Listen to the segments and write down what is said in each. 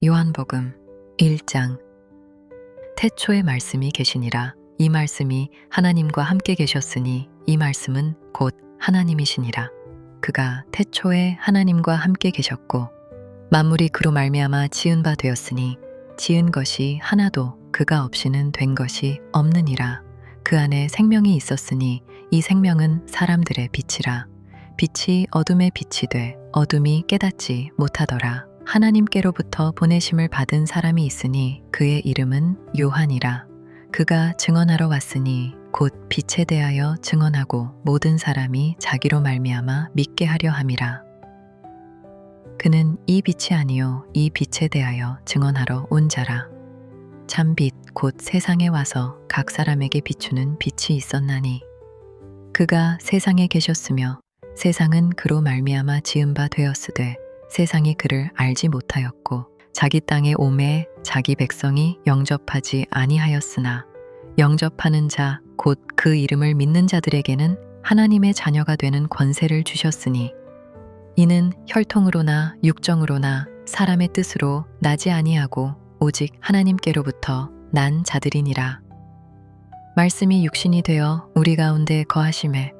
요한복음 1장. 태초에 말씀이 계시니라. 이 말씀이 하나님과 함께 계셨으니 이 말씀은 곧 하나님이시니라. 그가 태초에 하나님과 함께 계셨고 만물이 그로 말미암아 지은 바 되었으니 지은 것이 하나도 그가 없이는 된 것이 없느니라. 그 안에 생명이 있었으니 이 생명은 사람들의 빛이라. 빛이 어둠에 빛이 돼 어둠이 깨닫지 못하더라. 하나님께로부터 보내심을 받은 사람이 있으니 그의 이름은 요한이라. 그가 증언하러 왔으니 곧 빛에 대하여 증언하고 모든 사람이 자기로 말미암아 믿게 하려 함이라. 그는 이 빛이 아니요 이 빛에 대하여 증언하러 온 자라. 참빛 곧 세상에 와서 각 사람에게 비추는 빛이 있었나니 그가 세상에 계셨으며 세상은 그로 말미암아 지은 바 되었으되 세상이 그를 알지 못하였고 자기 땅에 오매 자기 백성이 영접하지 아니하였으나 영접하는 자 곧 그 이름을 믿는 자들에게는 하나님의 자녀가 되는 권세를 주셨으니 이는 혈통으로나 육정으로나 사람의 뜻으로 나지 아니하고 오직 하나님께로부터 난 자들이니라. 말씀이 육신이 되어 우리 가운데 거하심에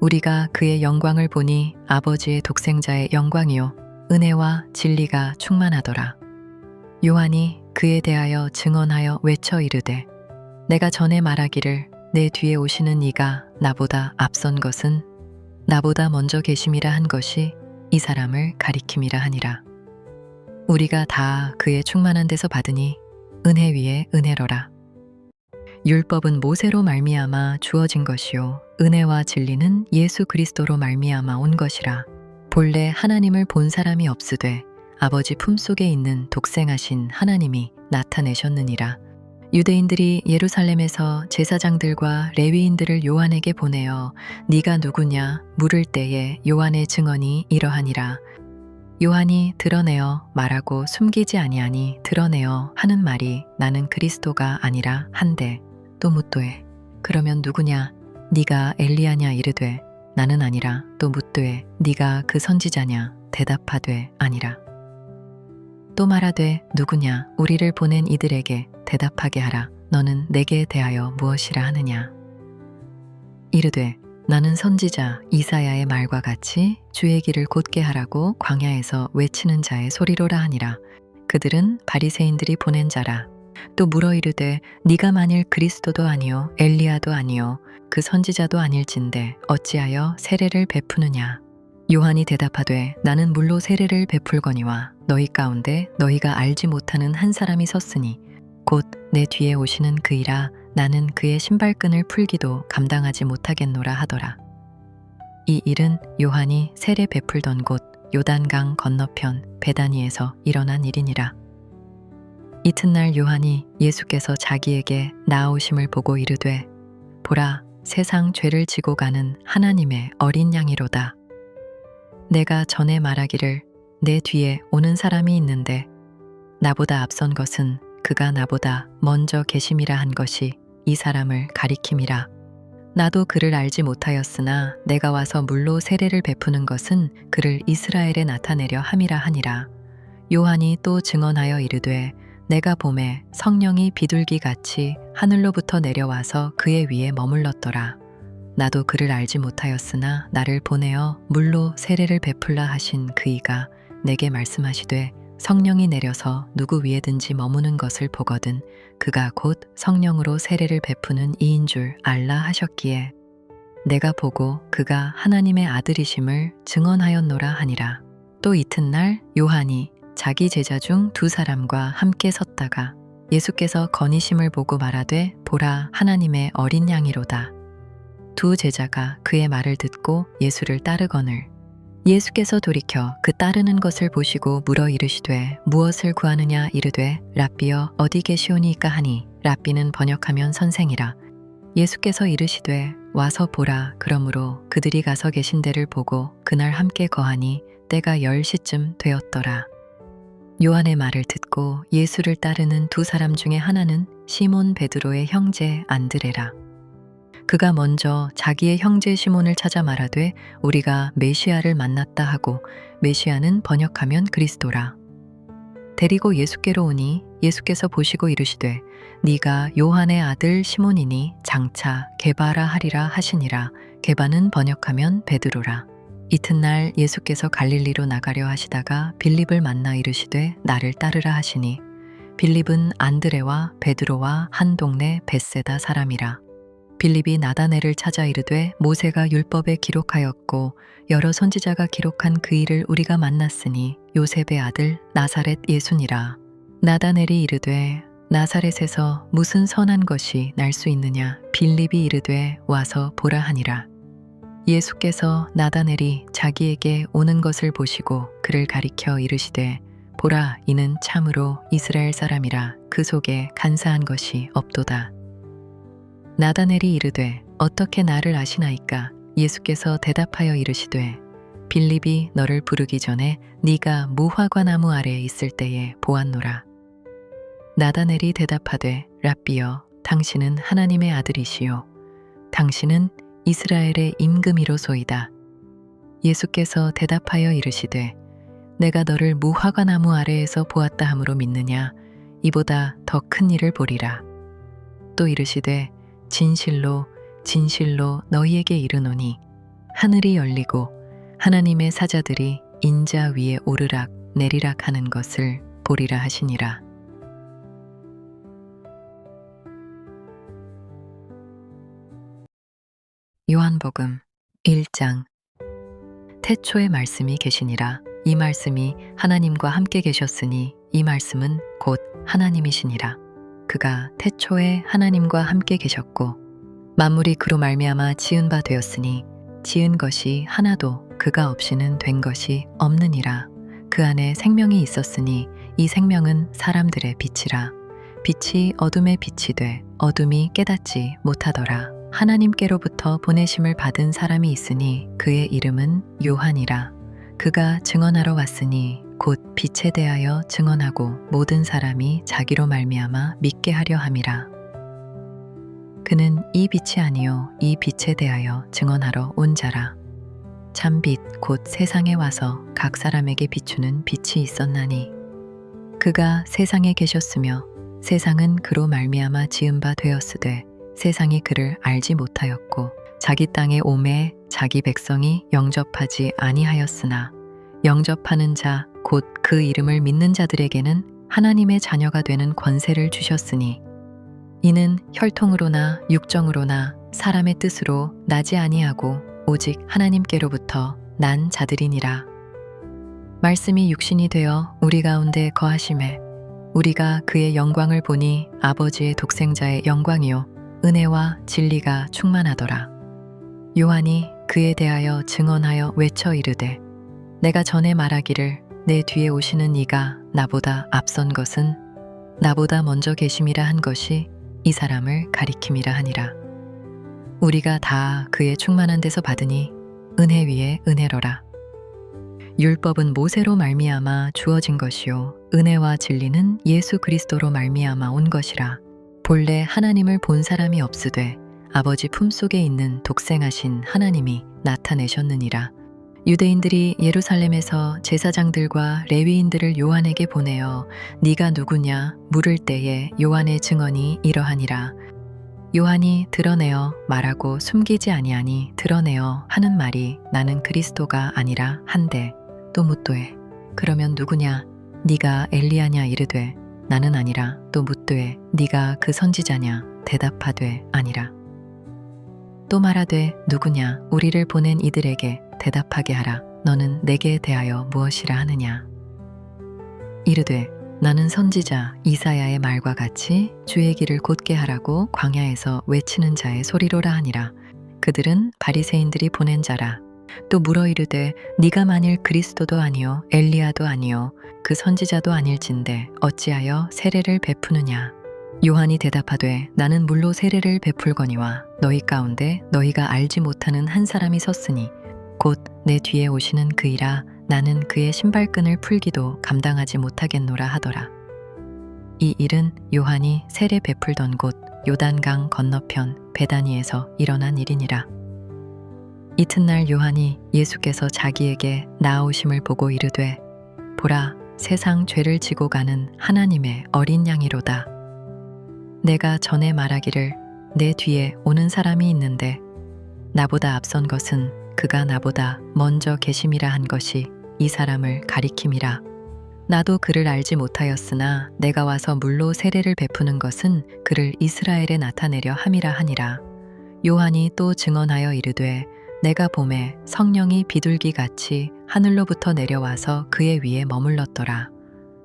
우리가 그의 영광을 보니 아버지의 독생자의 영광이요 은혜와 진리가 충만하더라. 요한이 그에 대하여 증언하여 외쳐 이르되 내가 전에 말하기를 내 뒤에 오시는 이가 나보다 앞선 것은 나보다 먼저 계심이라 한 것이 이 사람을 가리킴이라 하니라. 우리가 다 그의 충만한 데서 받으니 은혜 위에 은혜로라. 율법은 모세로 말미암아 주어진 것이요 은혜와 진리는 예수 그리스도로 말미암아 온 것이라. 본래 하나님을 본 사람이 없으되 아버지 품속에 있는 독생하신 하나님이 나타내셨느니라. 유대인들이 예루살렘에서 제사장들과 레위인들을 요한에게 보내어 네가 누구냐 물을 때에 요한의 증언이 이러하니라. 요한이 드러내어 말하고 숨기지 아니하니 드러내어 하는 말이 나는 그리스도가 아니라 한데 또 묻도에 그러면 누구냐 네가 엘리야냐 이르되 나는 아니라 또 묻되 네가 그 선지자냐 대답하되 아니라. 또 말하되 누구냐 우리를 보낸 이들에게 대답하게 하라. 너는 내게 대하여 무엇이라 하느냐. 이르되 나는 선지자 이사야의 말과 같이 주의 길을 곧게 하라고 광야에서 외치는 자의 소리로라 하니라. 그들은 바리새인들이 보낸 자라. 또 물어 이르되 네가 만일 그리스도도 아니요 엘리야도 아니요 그 선지자도 아닐진데 어찌하여 세례를 베푸느냐. 요한이 대답하되 나는 물로 세례를 베풀거니와 너희 가운데 너희가 알지 못하는 한 사람이 섰으니 곧 내 뒤에 오시는 그이라. 나는 그의 신발끈을 풀기도 감당하지 못하겠노라 하더라. 이 일은 요한이 세례 베풀던 곳 요단강 건너편 베다니에서 일어난 일이니라. 이튿날 요한이 예수께서 자기에게 나아오심을 보고 이르되 보라 세상 죄를 지고 가는 하나님의 어린 양이로다. 내가 전에 말하기를 내 뒤에 오는 사람이 있는데 나보다 앞선 것은 그가 나보다 먼저 계심이라 한 것이 이 사람을 가리킴이라. 나도 그를 알지 못하였으나 내가 와서 물로 세례를 베푸는 것은 그를 이스라엘에 나타내려 함이라 하니라. 요한이 또 증언하여 이르되 내가 보매 성령이 비둘기같이 하늘로부터 내려와서 그의 위에 머물렀더라. 나도 그를 알지 못하였으나 나를 보내어 물로 세례를 베풀라 하신 그이가 내게 말씀하시되 성령이 내려서 누구 위에든지 머무는 것을 보거든 그가 곧 성령으로 세례를 베푸는 이인 줄 알라 하셨기에 내가 보고 그가 하나님의 아들이심을 증언하였노라 하니라. 또 이튿날 요한이 자기 제자 중 두 사람과 함께 섰다가 예수께서 거니심을 보고 말하되 보라 하나님의 어린 양이로다. 두 제자가 그의 말을 듣고 예수를 따르거늘 예수께서 돌이켜 그 따르는 것을 보시고 물어 이르시되 무엇을 구하느냐 이르되 랍비여 어디 계시오니이까 하니 랍비는 번역하면 선생이라. 예수께서 이르시되 와서 보라. 그러므로 그들이 가서 계신 데를 보고 그날 함께 거하니 때가 10시쯤 되었더라. 요한의 말을 듣고 예수를 따르는 두 사람 중에 하나는 시몬 베드로의 형제 안드레라. 그가 먼저 자기의 형제 시몬을 찾아 말하되 우리가 메시아를 만났다 하고 메시아는 번역하면 그리스도라. 데리고 예수께로 오니 예수께서 보시고 이르시되 네가 요한의 아들 시몬이니 장차 게바라 하리라 하시니라. 게바는 번역하면 베드로라. 이튿날 예수께서 갈릴리로 나가려 하시다가 빌립을 만나 이르시되 나를 따르라 하시니 빌립은 안드레와 베드로와 한 동네 벳세다 사람이라. 빌립이 나다넬을 찾아 이르되 모세가 율법에 기록하였고 여러 선지자가 기록한 그 일을 우리가 만났으니 요셉의 아들 나사렛 예수니라. 나다넬이 이르되 나사렛에서 무슨 선한 것이 날 수 있느냐. 빌립이 이르되 와서 보라 하니라. 예수께서 나다넬이 자기에게 오는 것을 보시고 그를 가리켜 이르시되 보라, 이는 참으로 이스라엘 사람이라. 그 속에 간사한 것이 없도다. 나다넬이 이르되 어떻게 나를 아시나이까. 예수께서 대답하여 이르시되 빌립이 너를 부르기 전에 네가 무화과나무 아래에 있을 때에 보았노라. 나다넬이 대답하되 랍비여, 당신은 하나님의 아들이시요 당신은 이스라엘의 임금이로소이다. 예수께서 대답하여 이르시되 내가 너를 무화과나무 아래에서 보았다 함으로 믿느냐. 이보다 더 큰 일을 보리라. 또 이르시되 진실로 진실로 너희에게 이르노니 하늘이 열리고 하나님의 사자들이 인자 위에 오르락 내리락 하는 것을 보리라 하시니라. 요한복음 1장. 태초에 말씀이 계시니라. 이 말씀이 하나님과 함께 계셨으니 이 말씀은 곧 하나님이시니라. 그가 태초에 하나님과 함께 계셨고 만물이 그로 말미암아 지은 바 되었으니 지은 것이 하나도 그가 없이는 된 것이 없느니라. 그 안에 생명이 있었으니 이 생명은 사람들의 빛이라. 빛이 어둠에 빛이 돼 어둠이 깨닫지 못하더라. 하나님께로부터 보내심을 받은 사람이 있으니 그의 이름은 요한이라. 그가 증언하러 왔으니 곧 빛에 대하여 증언하고 모든 사람이 자기로 말미암아 믿게 하려 함이라. 그는 이 빛이 아니요 이 빛에 대하여 증언하러 온 자라. 참빛 곧 세상에 와서 각 사람에게 비추는 빛이 있었나니 그가 세상에 계셨으며 세상은 그로 말미암아 지은 바 되었으되 세상이 그를 알지 못하였고 자기 땅에 오매 자기 백성이 영접하지 아니하였으나 영접하는 자 곧 그 이름을 믿는 자들에게는 하나님의 자녀가 되는 권세를 주셨으니 이는 혈통으로나 육정으로나 사람의 뜻으로 나지 아니하고 오직 하나님께로부터 난 자들이니라. 말씀이 육신이 되어 우리 가운데 거하심에 우리가 그의 영광을 보니 아버지의 독생자의 영광이요 은혜와 진리가 충만하더라. 요한이 그에 대하여 증언하여 외쳐 이르되 내가 전에 말하기를 내 뒤에 오시는 이가 나보다 앞선 것은 나보다 먼저 계심이라 한 것이 이 사람을 가리킴이라 하니라. 우리가 다 그의 충만한 데서 받으니 은혜 위에 은혜로라. 율법은 모세로 말미암아 주어진 것이요 은혜와 진리는 예수 그리스도로 말미암아 온 것이라. 본래 하나님을 본 사람이 없으되 아버지 품속에 있는 독생하신 하나님이 나타내셨느니라. 유대인들이 예루살렘에서 제사장들과 레위인들을 요한에게 보내어 네가 누구냐 물을 때에 요한의 증언이 이러하니라. 요한이 드러내어 말하고 숨기지 아니하니 드러내어 하는 말이 나는 그리스도가 아니라 한데 또 묻도에 그러면 누구냐 네가 엘리야냐 이르되 나는 아니라 또 묻되 네가 그 선지자냐 대답하되 아니라. 또 말하되 누구냐 우리를 보낸 이들에게 대답하게 하라. 너는 내게 대하여 무엇이라 하느냐. 이르되 나는 선지자 이사야의 말과 같이 주의 길을 곧게 하라고 광야에서 외치는 자의 소리로라 하니라. 그들은 바리새인들이 보낸 자라. 또 물어 이르되 네가 만일 그리스도도 아니요 엘리야도 아니요 그 선지자도 아닐진대 어찌하여 세례를 베푸느냐. 요한이 대답하되 나는 물로 세례를 베풀거니와 너희 가운데 너희가 알지 못하는 한 사람이 섰으니 곧 내 뒤에 오시는 그이라. 나는 그의 신발끈을 풀기도 감당하지 못하겠노라 하더라. 이 일은 요한이 세례 베풀던 곳 요단강 건너편 베다니에서 일어난 일이니라. 이튿날 요한이 예수께서 자기에게 나아오심을 보고 이르되 보라 세상 죄를 지고 가는 하나님의 어린 양이로다. 내가 전에 말하기를 내 뒤에 오는 사람이 있는데 나보다 앞선 것은 그가 나보다 먼저 계심이라 한 것이 이 사람을 가리킴이라. 나도 그를 알지 못하였으나 내가 와서 물로 세례를 베푸는 것은 그를 이스라엘에 나타내려 함이라 하니라. 요한이 또 증언하여 이르되 내가 보매 성령이 비둘기같이 하늘로부터 내려와서 그의 위에 머물렀더라.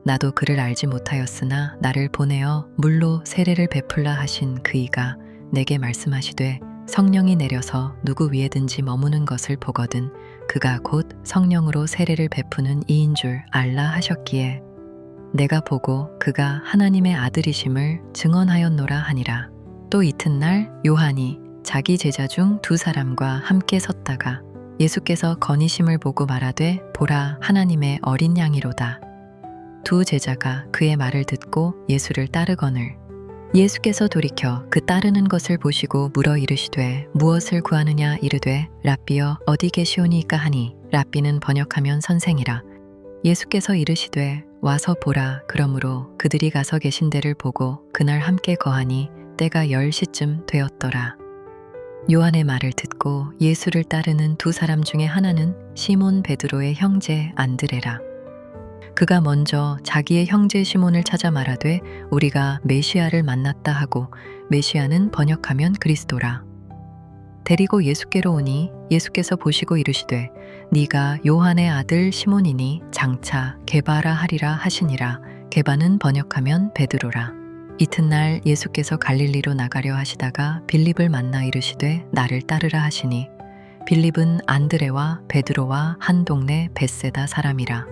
나도 그를 알지 못하였으나 나를 보내어 물로 세례를 베풀라 하신 그이가 내게 말씀하시되 성령이 내려서 누구 위에든지 머무는 것을 보거든 그가 곧 성령으로 세례를 베푸는 이인 줄 알라 하셨기에 내가 보고 그가 하나님의 아들이심을 증언하였노라 하니라. 또 이튿날 요한이 자기 제자 중 두 사람과 함께 섰다가 예수께서 거니심을 보고 말하되 보라 하나님의 어린 양이로다. 두 제자가 그의 말을 듣고 예수를 따르거늘 예수께서 돌이켜 그 따르는 것을 보시고 물어 이르시되 무엇을 구하느냐 이르되 랍비여 어디 계시오니이까 하니 랍비는 번역하면 선생이라. 예수께서 이르시되 와서 보라. 그러므로 그들이 가서 계신 데를 보고 그날 함께 거하니 때가 10시쯤 되었더라. 요한의 말을 듣고 예수를 따르는 두 사람 중에 하나는 시몬 베드로의 형제 안드레라. 그가 먼저 자기의 형제 시몬을 찾아 말하되 우리가 메시아를 만났다 하고 메시아는 번역하면 그리스도라. 데리고 예수께로 오니 예수께서 보시고 이르시되 네가 요한의 아들 시몬이니 장차 게바라 하리라 하시니라. 게바는 번역하면 베드로라. 이튿날 예수께서 갈릴리로 나가려 하시다가 빌립을 만나 이르시되 나를 따르라 하시니 빌립은 안드레와 베드로와 한 동네 벳세다 사람이라.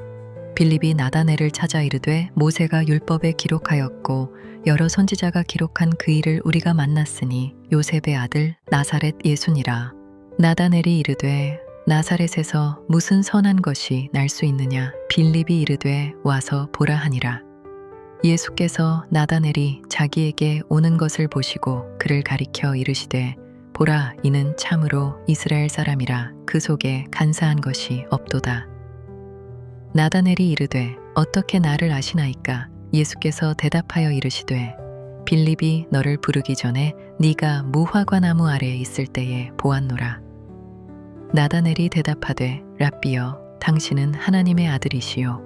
빌립이 나다넬을 찾아 이르되 모세가 율법에 기록하였고 여러 선지자가 기록한 그 일을 우리가 만났으니 요셉의 아들 나사렛 예수니라. 나다넬이 이르되 나사렛에서 무슨 선한 것이 날 수 있느냐. 빌립이 이르되 와서 보라 하니라. 예수께서 나다넬이 자기에게 오는 것을 보시고 그를 가리켜 이르시되 보라 이는 참으로 이스라엘 사람이라. 그 속에 간사한 것이 없도다. 나다넬이 이르되 어떻게 나를 아시나이까. 예수께서 대답하여 이르시되 빌립이 너를 부르기 전에 네가 무화과나무 아래에 있을 때에 보았노라. 나다넬이 대답하되 랍비여 당신은 하나님의 아들이시요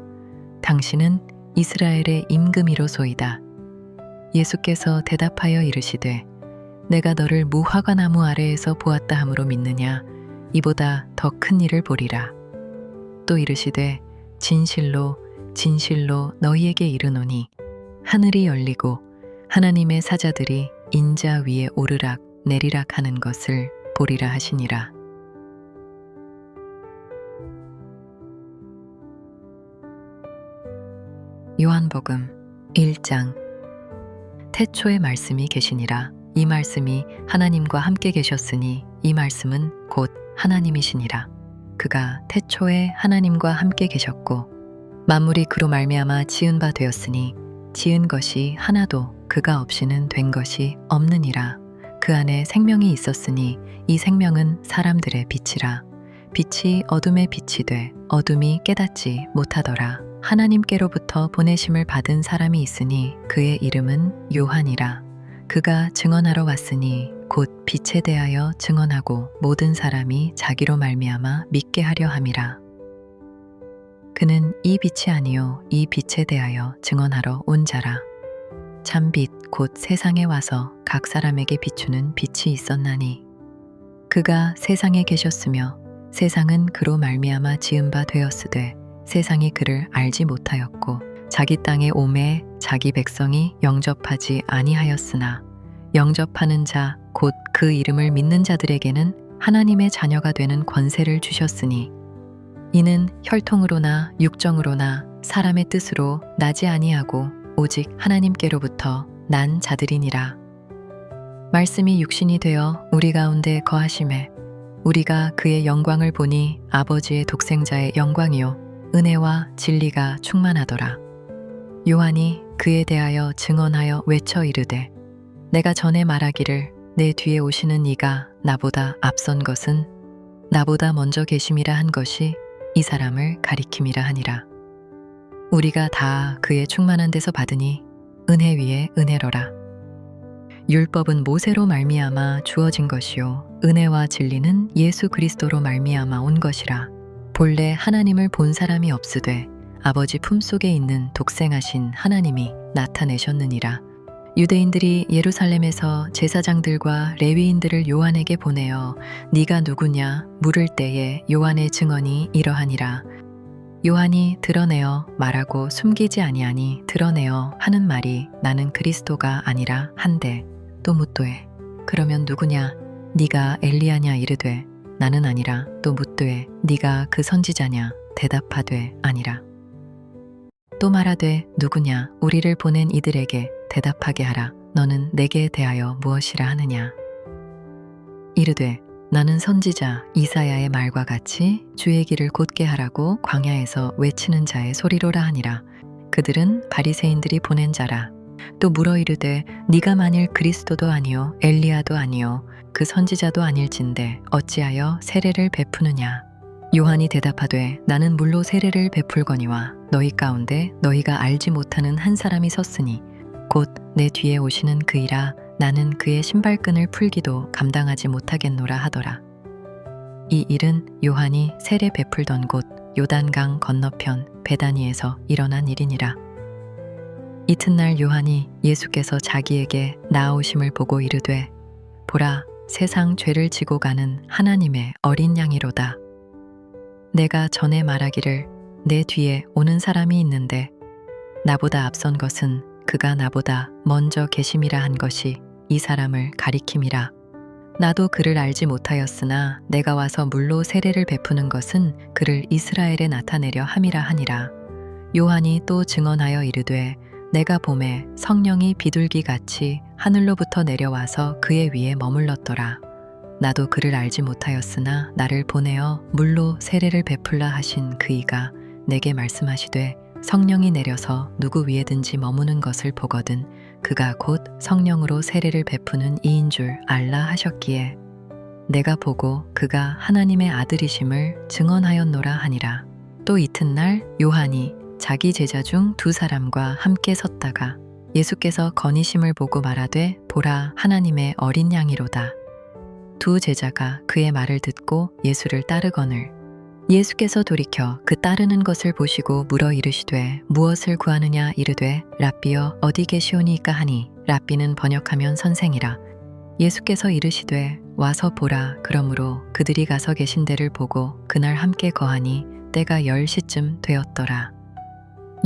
당신은 이스라엘의 임금이로소이다. 예수께서 대답하여 이르시되 내가 너를 무화과나무 아래에서 보았다 함으로 믿느냐. 이보다 더 큰 일을 보리라. 또 이르시되 진실로 진실로 너희에게 이르노니 하늘이 열리고 하나님의 사자들이 인자 위에 오르락 내리락 하는 것을 보리라 하시니라. 요한복음 1장. 태초에 말씀이 계시니라. 이 말씀이 하나님과 함께 계셨으니 이 말씀은 곧 하나님이시니라. 그가 태초에 하나님과 함께 계셨고 만물이 그로 말미암아 지은 바 되었으니 지은 것이 하나도 그가 없이는 된 것이 없느니라. 그 안에 생명이 있었으니 이 생명은 사람들의 빛이라. 빛이 어둠에 빛이 돼 어둠이 깨닫지 못하더라. 하나님께로부터 보내심을 받은 사람이 있으니 그의 이름은 요한이라. 그가 증언하러 왔으니 곧 빛에 대하여 증언하고 모든 사람이 자기로 말미암아 믿게 하려 함이라. 그는 이 빛이 아니요 이 빛에 대하여 증언하러 온 자라. 참 빛 곧 세상에 와서 각 사람에게 비추는 빛이 있었나니 그가 세상에 계셨으며 세상은 그로 말미암아 지은 바 되었으되 세상이 그를 알지 못하였고 자기 땅에 오매 자기 백성이 영접하지 아니하였으나 영접하는 자 곧 그 이름을 믿는 자들에게는 하나님의 자녀가 되는 권세를 주셨으니 이는 혈통으로나 육정으로나 사람의 뜻으로 나지 아니하고 오직 하나님께로부터 난 자들이니라. 말씀이 육신이 되어 우리 가운데 거하심에 우리가 그의 영광을 보니 아버지의 독생자의 영광이요 은혜와 진리가 충만하더라. 요한이 그에 대하여 증언하여 외쳐 이르되 내가 전에 말하기를 내 뒤에 오시는 이가 나보다 앞선 것은 나보다 먼저 계심이라 한 것이 이 사람을 가리킴이라 하니라. 우리가 다 그의 충만한 데서 받으니 은혜 위에 은혜로라. 율법은 모세로 말미암아 주어진 것이요 은혜와 진리는 예수 그리스도로 말미암아 온 것이라. 본래 하나님을 본 사람이 없으되 아버지 품속에 있는 독생하신 하나님이 나타내셨느니라. 유대인들이 예루살렘에서 제사장들과 레위인들을 요한에게 보내어 네가 누구냐 물을 때에 요한의 증언이 이러하니라. 요한이 드러내어 말하고 숨기지 아니하니 드러내어 하는 말이 나는 그리스도가 아니라 한데, 또 묻도에 그러면 누구냐 네가 엘리야냐 이르되 나는 아니라, 또 묻도에 네가 그 선지자냐 대답하되 아니라. 또 말하되 누구냐 우리를 보낸 이들에게 대답하게 하라. 너는 내게 대하여 무엇이라 하느냐. 이르되 나는 선지자 이사야의 말과 같이 주의 길을 곧게 하라고 광야에서 외치는 자의 소리로라 하니라. 그들은 바리새인들이 보낸 자라. 또 물어 이르되 네가 만일 그리스도도 아니요 엘리야도 아니요 그 선지자도 아닐진대 어찌하여 세례를 베푸느냐. 요한이 대답하되 나는 물로 세례를 베풀거니와 너희 가운데 너희가 알지 못하는 한 사람이 섰으니 곧 내 뒤에 오시는 그이라. 나는 그의 신발끈을 풀기도 감당하지 못하겠노라 하더라. 이 일은 요한이 세례 베풀던 곳 요단강 건너편 베다니에서 일어난 일이니라. 이튿날 요한이 예수께서 자기에게 나아오심을 보고 이르되 보라 세상 죄를 지고 가는 하나님의 어린 양이로다. 내가 전에 말하기를 내 뒤에 오는 사람이 있는데 나보다 앞선 것은 그가 나보다 먼저 계심이라 한 것이 이 사람을 가리킴이라. 나도 그를 알지 못하였으나 내가 와서 물로 세례를 베푸는 것은 그를 이스라엘에 나타내려 함이라 하니라. 요한이 또 증언하여 이르되 내가 보매 성령이 비둘기같이 하늘로부터 내려와서 그의 위에 머물렀더라. 나도 그를 알지 못하였으나 나를 보내어 물로 세례를 베풀라 하신 그이가 내게 말씀하시되 성령이 내려서 누구 위에든지 머무는 것을 보거든 그가 곧 성령으로 세례를 베푸는 이인 줄 알라 하셨기에 내가 보고 그가 하나님의 아들이심을 증언하였노라 하니라. 또 이튿날 요한이 자기 제자 중 두 사람과 함께 섰다가 예수께서 거니심을 보고 말하되 보라 하나님의 어린 양이로다. 두 제자가 그의 말을 듣고 예수를 따르거늘 예수께서 돌이켜 그 따르는 것을 보시고 물어 이르시되 무엇을 구하느냐 이르되 랍비여 어디 계시오니이까 하니 랍비는 번역하면 선생이라. 예수께서 이르시되 와서 보라. 그러므로 그들이 가서 계신 데를 보고 그날 함께 거하니 때가 10시쯤 되었더라.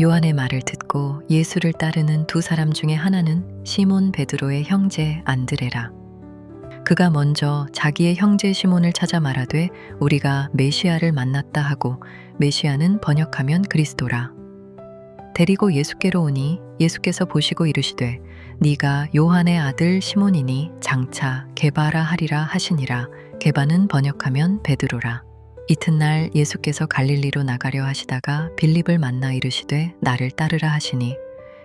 요한의 말을 듣고 예수를 따르는 두 사람 중에 하나는 시몬 베드로의 형제 안드레라. 그가 먼저 자기의 형제 시몬을 찾아 말하되 우리가 메시아를 만났다 하고 메시아는 번역하면 그리스도라. 데리고 예수께로 오니 예수께서 보시고 이르시되 네가 요한의 아들 시몬이니 장차 게바라 하리라 하시니라. 게바는 번역하면 베드로라. 이튿날 예수께서 갈릴리로 나가려 하시다가 빌립을 만나 이르시되 나를 따르라 하시니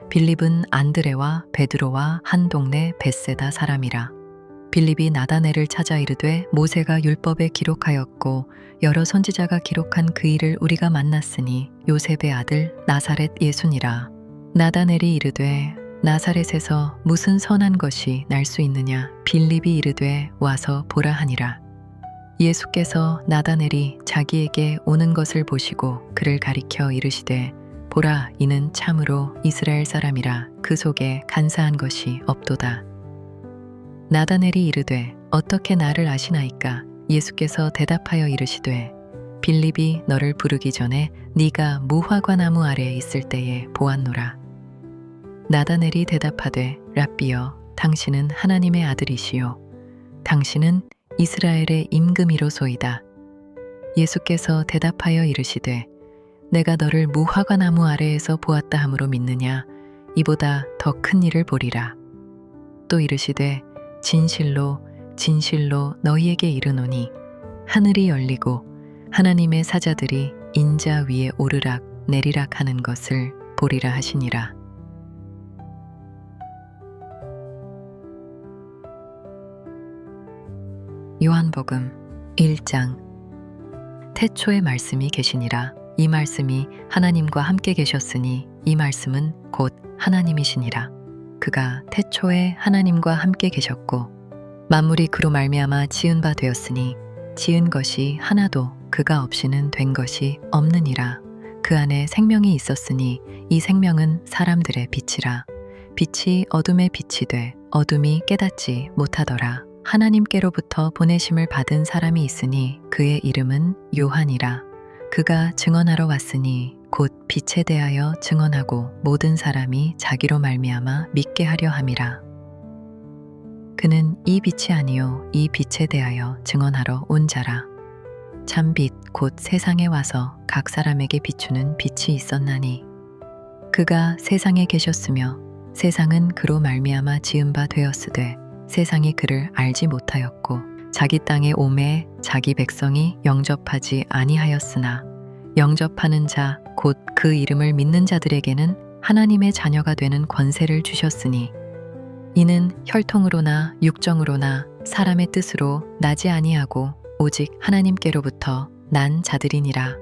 빌립은 안드레와 베드로와 한 동네 벳세다 사람이라. 빌립이 나다넬을 찾아 이르되 모세가 율법에 기록하였고 여러 선지자가 기록한 그 일을 우리가 만났으니 요셉의 아들 나사렛 예수니라. 나다넬이 이르되 나사렛에서 무슨 선한 것이 날 수 있느냐. 빌립이 이르되 와서 보라 하니라. 예수께서 나다넬이 자기에게 오는 것을 보시고 그를 가리켜 이르시되 보라 이는 참으로 이스라엘 사람이라. 그 속에 간사한 것이 없도다. 나다넬이 이르되 어떻게 나를 아시나이까. 예수께서 대답하여 이르시되 빌립이 너를 부르기 전에 네가 무화과나무 아래에 있을 때에 보았노라. 나다넬이 대답하되 랍비여 당신은 하나님의 아들이시요 당신은 이스라엘의 임금이로소이다. 예수께서 대답하여 이르시되 내가 너를 무화과나무 아래에서 보았다 함으로 믿느냐. 이보다 더 큰 일을 보리라. 또 이르시되 진실로 진실로 너희에게 이르노니 하늘이 열리고 하나님의 사자들이 인자 위에 오르락 내리락 하는 것을 보리라 하시니라. 요한복음 1장. 태초에 말씀이 계시니라. 이 말씀이 하나님과 함께 계셨으니 이 말씀은 곧 하나님이시니라. 그가 태초에 하나님과 함께 계셨고 만물이 그로 말미암아 지은 바 되었으니 지은 것이 하나도 그가 없이는 된 것이 없느니라. 그 안에 생명이 있었으니 이 생명은 사람들의 빛이라. 빛이 어둠에 빛이 돼 어둠이 깨닫지 못하더라. 하나님께로부터 보내심을 받은 사람이 있으니 그의 이름은 요한이라. 그가 증언하러 왔으니 곧 빛에 대하여 증언하고 모든 사람이 자기로 말미암아 믿게 하려 함이라. 그는 이 빛이 아니요 이 빛에 대하여 증언하러 온 자라. 참빛 곧 세상에 와서 각 사람에게 비추는 빛이 있었나니 그가 세상에 계셨으며 세상은 그로 말미암아 지은 바 되었으되 세상이 그를 알지 못하였고 자기 땅에 오매 자기 백성이 영접하지 아니하였으나 영접하는 자 곧 그 이름을 믿는 자들에게는 하나님의 자녀가 되는 권세를 주셨으니 이는 혈통으로나 육정으로나 사람의 뜻으로 나지 아니하고 오직 하나님께로부터 난 자들이니라.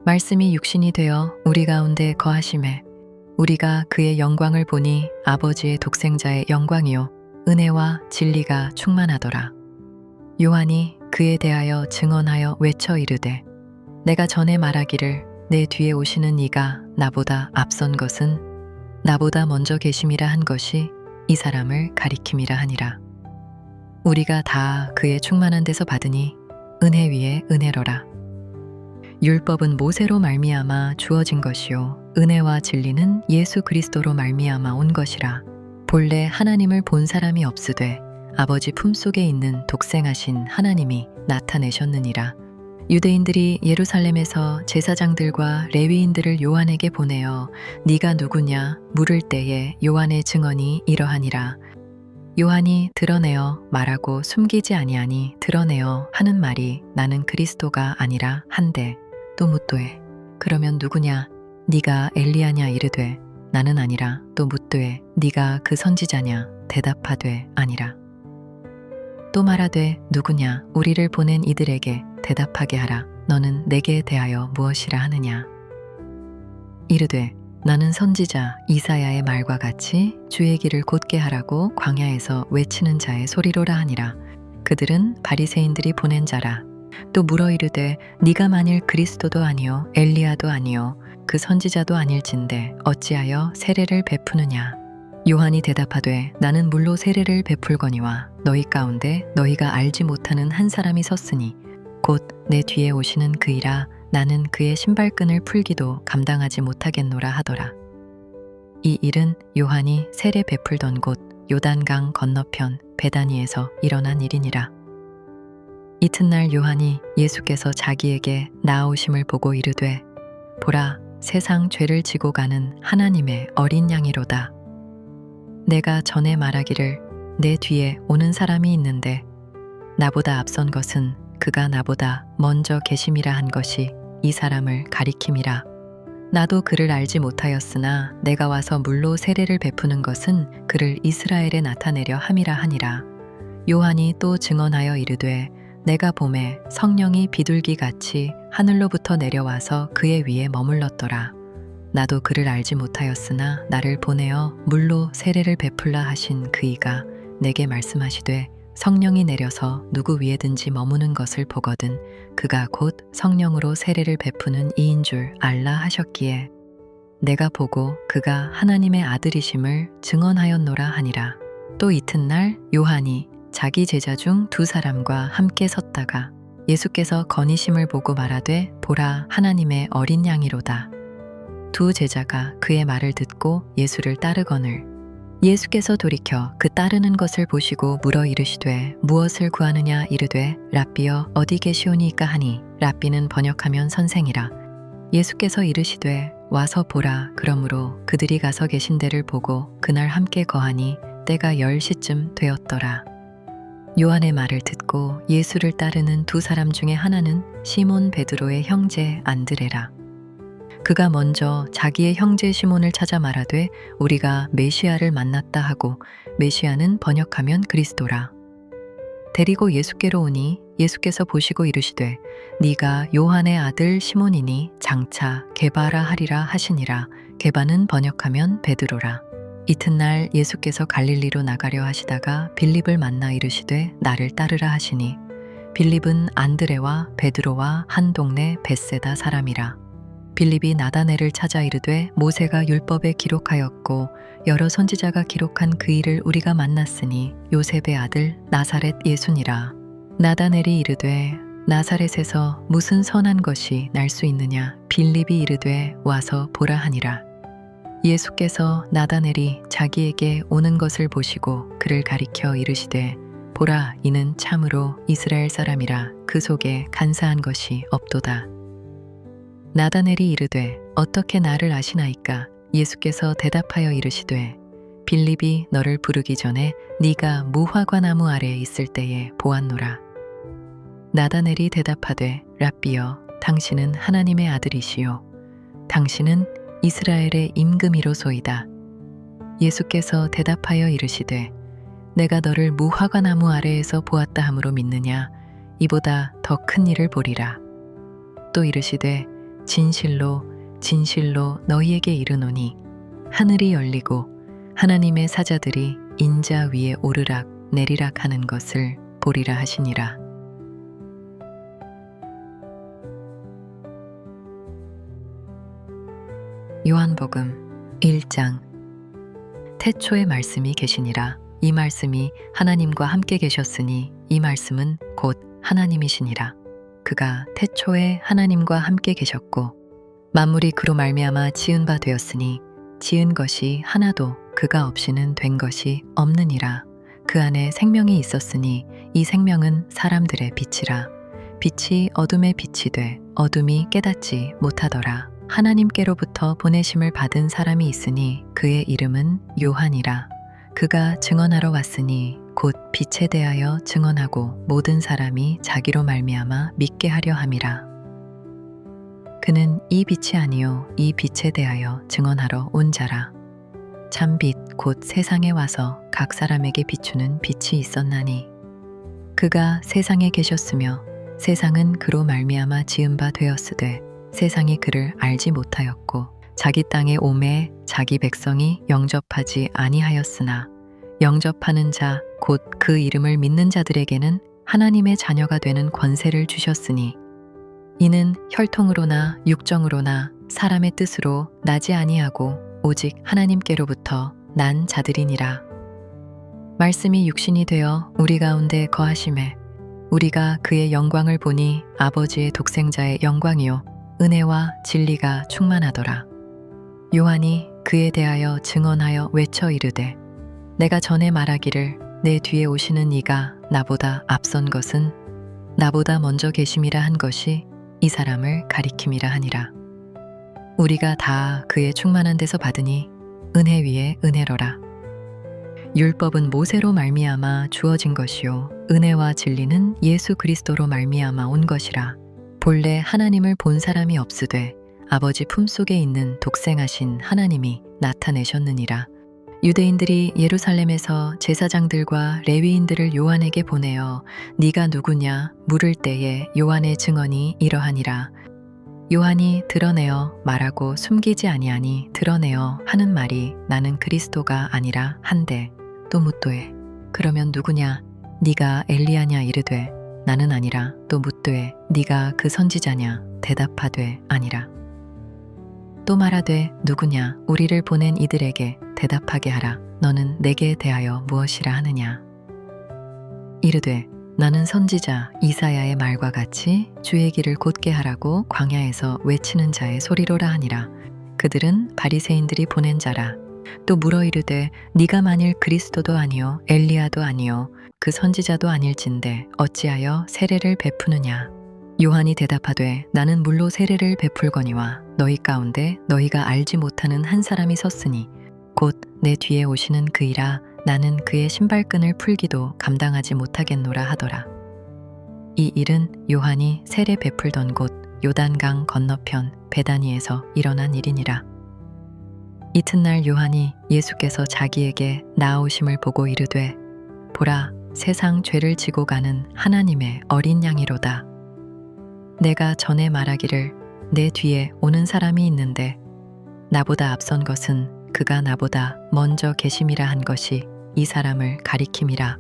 말씀이 육신이 되어 우리 가운데 거하심에 우리가 그의 영광을 보니 아버지의 독생자의 영광이요 은혜와 진리가 충만하더라. 요한이 그에 대하여 증언하여 외쳐 이르되 내가 전에 말하기를 내 뒤에 오시는 이가 나보다 앞선 것은 나보다 먼저 계심이라 한 것이 이 사람을 가리킴이라 하니라. 우리가 다 그의 충만한 데서 받으니 은혜 위에 은혜로라. 율법은 모세로 말미암아 주어진 것이요 은혜와 진리는 예수 그리스도로 말미암아 온 것이라. 본래 하나님을 본 사람이 없으되 아버지 품속에 있는 독생하신 하나님이 나타내셨느니라. 유대인들이 예루살렘에서 제사장들과 레위인들을 요한에게 보내어 네가 누구냐 물을 때에 요한의 증언이 이러하니라. 요한이 드러내어 말하고 숨기지 아니하니 드러내어 하는 말이 나는 그리스도가 아니라 한데 또 묻도에 그러면 누구냐 네가 엘리야냐 이르되 나는 아니라 또 묻도에 네가 그 선지자냐 대답하되 아니라. 또 말하되 누구냐 우리를 보낸 이들에게 대답하게 하라. 너는 내게 대하여 무엇이라 하느냐. 이르되 나는 선지자 이사야의 말과 같이 주의 길을 곧게 하라고 광야에서 외치는 자의 소리로라 하니라. 그들은 바리새인들이 보낸 자라. 또 물어 이르되 네가 만일 그리스도도 아니요 엘리야도 아니요 그 선지자도 아닐진데 어찌하여 세례를 베푸느냐. 요한이 대답하되 나는 물로 세례를 베풀거니와 너희 가운데 너희가 알지 못하는 한 사람이 섰으니 곧 내 뒤에 오시는 그이라. 나는 그의 신발끈을 풀기도 감당하지 못하겠노라 하더라. 이 일은 요한이 세례 베풀던 곳 요단강 건너편 베다니에서 일어난 일이니라. 이튿날 요한이 예수께서 자기에게 나아오심을 보고 이르되 보라 세상 죄를 지고 가는 하나님의 어린 양이로다. 내가 전에 말하기를 내 뒤에 오는 사람이 있는데 나보다 앞선 것은 그가 나보다 먼저 계심이라 한 것이 이 사람을 가리킴이라. 나도 그를 알지 못하였으나 내가 와서 물로 세례를 베푸는 것은 그를 이스라엘에 나타내려 함이라 하니라. 요한이 또 증언하여 이르되 내가 보매 성령이 비둘기같이 하늘로부터 내려와서 그의 위에 머물렀더라. 나도 그를 알지 못하였으나 나를 보내어 물로 세례를 베풀라 하신 그이가 내게 말씀하시되 성령이 내려서 누구 위에든지 머무는 것을 보거든 그가 곧 성령으로 세례를 베푸는 이인 줄 알라 하셨기에 내가 보고 그가 하나님의 아들이심을 증언하였노라 하니라. 또 이튿날 요한이 자기 제자 중 두 사람과 함께 섰다가 예수께서 거니심을 보고 말하되 보라 하나님의 어린 양이로다. 두 제자가 그의 말을 듣고 예수를 따르거늘 예수께서 돌이켜 그 따르는 것을 보시고 물어 이르시되 무엇을 구하느냐 이르되 랍비여 어디 계시오니이까 하니 랍비는 번역하면 선생이라. 예수께서 이르시되 와서 보라. 그러므로 그들이 가서 계신 데를 보고 그날 함께 거하니 때가 10시쯤 되었더라. 요한의 말을 듣고 예수를 따르는 두 사람 중에 하나는 시몬 베드로의 형제 안드레라. 그가 먼저 자기의 형제 시몬을 찾아 말하되 우리가 메시아를 만났다 하고 메시아는 번역하면 그리스도라. 데리고 예수께로 오니 예수께서 보시고 이르시되 네가 요한의 아들 시몬이니 장차 게바라 하리라 하시니라. 게바는 번역하면 베드로라. 이튿날 예수께서 갈릴리로 나가려 하시다가 빌립을 만나 이르시되 나를 따르라 하시니 빌립은 안드레와 베드로와 한 동네 벳세다 사람이라. 빌립이 나다넬을 찾아 이르되 모세가 율법에 기록하였고 여러 선지자가 기록한 그 일을 우리가 만났으니 요셉의 아들 나사렛 예수니라. 나다넬이 이르되 나사렛에서 무슨 선한 것이 날 수 있느냐. 빌립이 이르되 와서 보라 하니라. 예수께서 나다넬이 자기에게 오는 것을 보시고 그를 가리켜 이르시되 보라, 이는 참으로 이스라엘 사람이라. 그 속에 간사한 것이 없도다. 나다넬이 이르되 어떻게 나를 아시나이까. 예수께서 대답하여 이르시되 빌립이 너를 부르기 전에 네가 무화과나무 아래에 있을 때에 보았노라. 나다넬이 대답하되 랍비여, 당신은 하나님의 아들이시요 당신은 이스라엘의 임금이로소이다. 예수께서 대답하여 이르시되 내가 너를 무화과나무 아래에서 보았다 함으로 믿느냐. 이보다 더 큰 일을 보리라. 또 이르시되 진실로 진실로 너희에게 이르노니 하늘이 열리고 하나님의 사자들이 인자 위에 오르락 내리락 하는 것을 보리라 하시니라. 요한복음 1장. 태초에 말씀이 계시니라. 이 말씀이 하나님과 함께 계셨으니 이 말씀은 곧 하나님이시니라. 그가 태초에 하나님과 함께 계셨고 만물이 그로 말미암아 지은 바 되었으니 지은 것이 하나도 그가 없이는 된 것이 없느니라. 그 안에 생명이 있었으니 이 생명은 사람들의 빛이라. 빛이 어둠에 빛이 돼 어둠이 깨닫지 못하더라. 하나님께로부터 보내심을 받은 사람이 있으니 그의 이름은 요한이라. 그가 증언하러 왔으니 곧 빛에 대하여 증언하고 모든 사람이 자기로 말미암아 믿게 하려 함이라. 그는 이 빛이 아니요 이 빛에 대하여 증언하러 온 자라. 참빛 곧 세상에 와서 각 사람에게 비추는 빛이 있었나니 그가 세상에 계셨으며 세상은 그로 말미암아 지은 바 되었으되 세상이 그를 알지 못하였고 자기 땅에 오매 자기 백성이 영접하지 아니하였으나 영접하는 자 곧 그 이름을 믿는 자들에게는 하나님의 자녀가 되는 권세를 주셨으니 이는 혈통으로나 육정으로나 사람의 뜻으로 나지 아니하고 오직 하나님께로부터 난 자들이니라. 말씀이 육신이 되어 우리 가운데 거하심에 우리가 그의 영광을 보니 아버지의 독생자의 영광이요 은혜와 진리가 충만하더라. 요한이 그에 대하여 증언하여 외쳐 이르되 내가 전에 말하기를 내 뒤에 오시는 이가 나보다 앞선 것은 나보다 먼저 계심이라 한 것이 이 사람을 가리킴이라 하니라. 우리가 다 그의 충만한 데서 받으니 은혜 위에 은혜로라. 율법은 모세로 말미암아 주어진 것이요 은혜와 진리는 예수 그리스도로 말미암아 온 것이라. 본래 하나님을 본 사람이 없으되 아버지 품속에 있는 독생하신 하나님이 나타내셨느니라. 유대인들이 예루살렘에서 제사장들과 레위인들을 요한에게 보내어 네가 누구냐 물을 때에 요한의 증언이 이러하니라. 요한이 드러내어 말하고 숨기지 아니하니 드러내어 하는 말이 나는 그리스도가 아니라 한데 또 묻도에 그러면 누구냐 네가 엘리야냐 이르되 나는 아니라 또 묻도에 네가 그 선지자냐 대답하되 아니라. 또 말하되 누구냐 우리를 보낸 이들에게 대답하게 하라. 너는 내게 대하여 무엇이라 하느냐. 이르되 나는 선지자 이사야의 말과 같이 주의 길을 곧게 하라고 광야에서 외치는 자의 소리로라 하니라. 그들은 바리새인들이 보낸 자라. 또 물어 이르되 네가 만일 그리스도도 아니요 엘리야도 아니요 그 선지자도 아닐진데 어찌하여 세례를 베푸느냐. 요한이 대답하되 나는 물로 세례를 베풀거니와 너희 가운데 너희가 알지 못하는 한 사람이 섰으니 곧 내 뒤에 오시는 그이라. 나는 그의 신발끈을 풀기도 감당하지 못하겠노라 하더라. 이 일은 요한이 세례 베풀던 곳 요단강 건너편 베다니에서 일어난 일이니라. 이튿날 요한이 예수께서 자기에게 나아오심을 보고 이르되 보라 세상 죄를 지고 가는 하나님의 어린 양이로다. 내가 전에 말하기를 내 뒤에 오는 사람이 있는데 나보다 앞선 것은 그가 나보다 먼저 계심이라 한 것이 이 사람을 가리킴이라.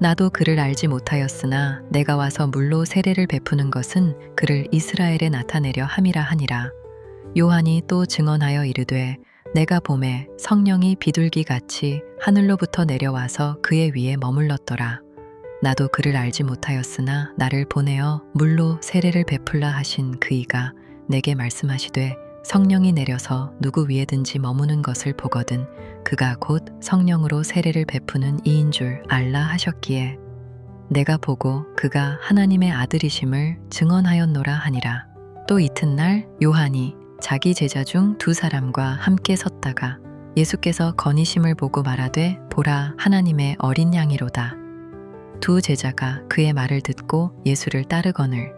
나도 그를 알지 못하였으나 내가 와서 물로 세례를 베푸는 것은 그를 이스라엘에 나타내려 함이라 하니라. 요한이 또 증언하여 이르되 내가 보매 성령이 비둘기같이 하늘로부터 내려와서 그의 위에 머물렀더라. 나도 그를 알지 못하였으나 나를 보내어 물로 세례를 베풀라 하신 그이가 내게 말씀하시되 성령이 내려서 누구 위에든지 머무는 것을 보거든 그가 곧 성령으로 세례를 베푸는 이인 줄 알라 하셨기에 내가 보고 그가 하나님의 아들이심을 증언하였노라 하니라. 또 이튿날 요한이 자기 제자 중 두 사람과 함께 섰다가 예수께서 거니심을 보고 말하되 보라 하나님의 어린 양이로다. 두 제자가 그의 말을 듣고 예수를 따르거늘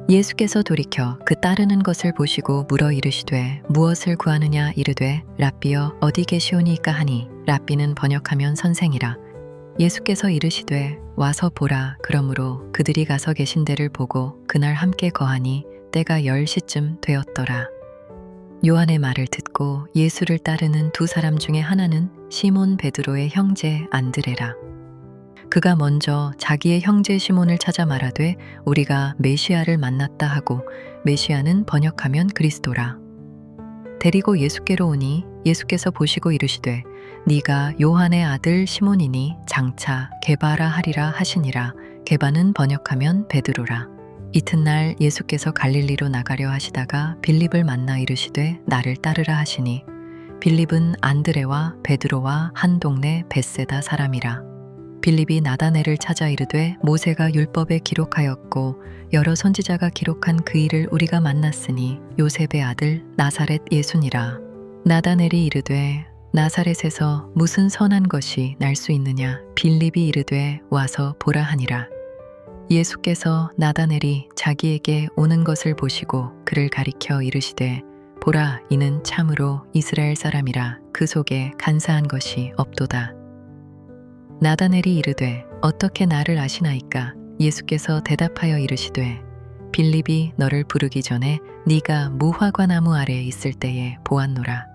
예수께서 돌이켜 그 따르는 것을 보시고 물어 이르시되 무엇을 구하느냐 이르되 랍비여 어디 계시오니이까 하니 랍비는 번역하면 선생이라. 예수께서 이르시되 와서 보라. 그러므로 그들이 가서 계신 데를 보고 그날 함께 거하니 때가 10시쯤 되었더라. 요한의 말을 듣고 예수를 따르는 두 사람 중에 하나는 시몬 베드로의 형제 안드레라. 그가 먼저 자기의 형제 시몬을 찾아 말하되 우리가 메시아를 만났다 하고 메시아는 번역하면 그리스도라. 데리고 예수께로 오니 예수께서 보시고 이르시되 네가 요한의 아들 시몬이니 장차 게바라 하리라 하시니라. 게바는 번역하면 베드로라. 이튿날 예수께서 갈릴리로 나가려 하시다가 빌립을 만나 이르시되 나를 따르라 하시니 빌립은 안드레와 베드로와 한 동네 벳세다 사람이라. 빌립이 나다넬을 찾아 이르되 모세가 율법에 기록하였고 여러 선지자가 기록한 그 일을 우리가 만났으니 요셉의 아들 나사렛 예수니라. 나다넬이 이르되 나사렛에서 무슨 선한 것이 날 수 있느냐. 빌립이 이르되 와서 보라 하니라. 예수께서 나다넬이 자기에게 오는 것을 보시고 그를 가리켜 이르시되 보라 이는 참으로 이스라엘 사람이라. 그 속에 간사한 것이 없도다. 나다넬이 이르되 어떻게 나를 아시나이까. 예수께서 대답하여 이르시되 빌립이 너를 부르기 전에 네가 무화과나무 아래에 있을 때에 보았노라.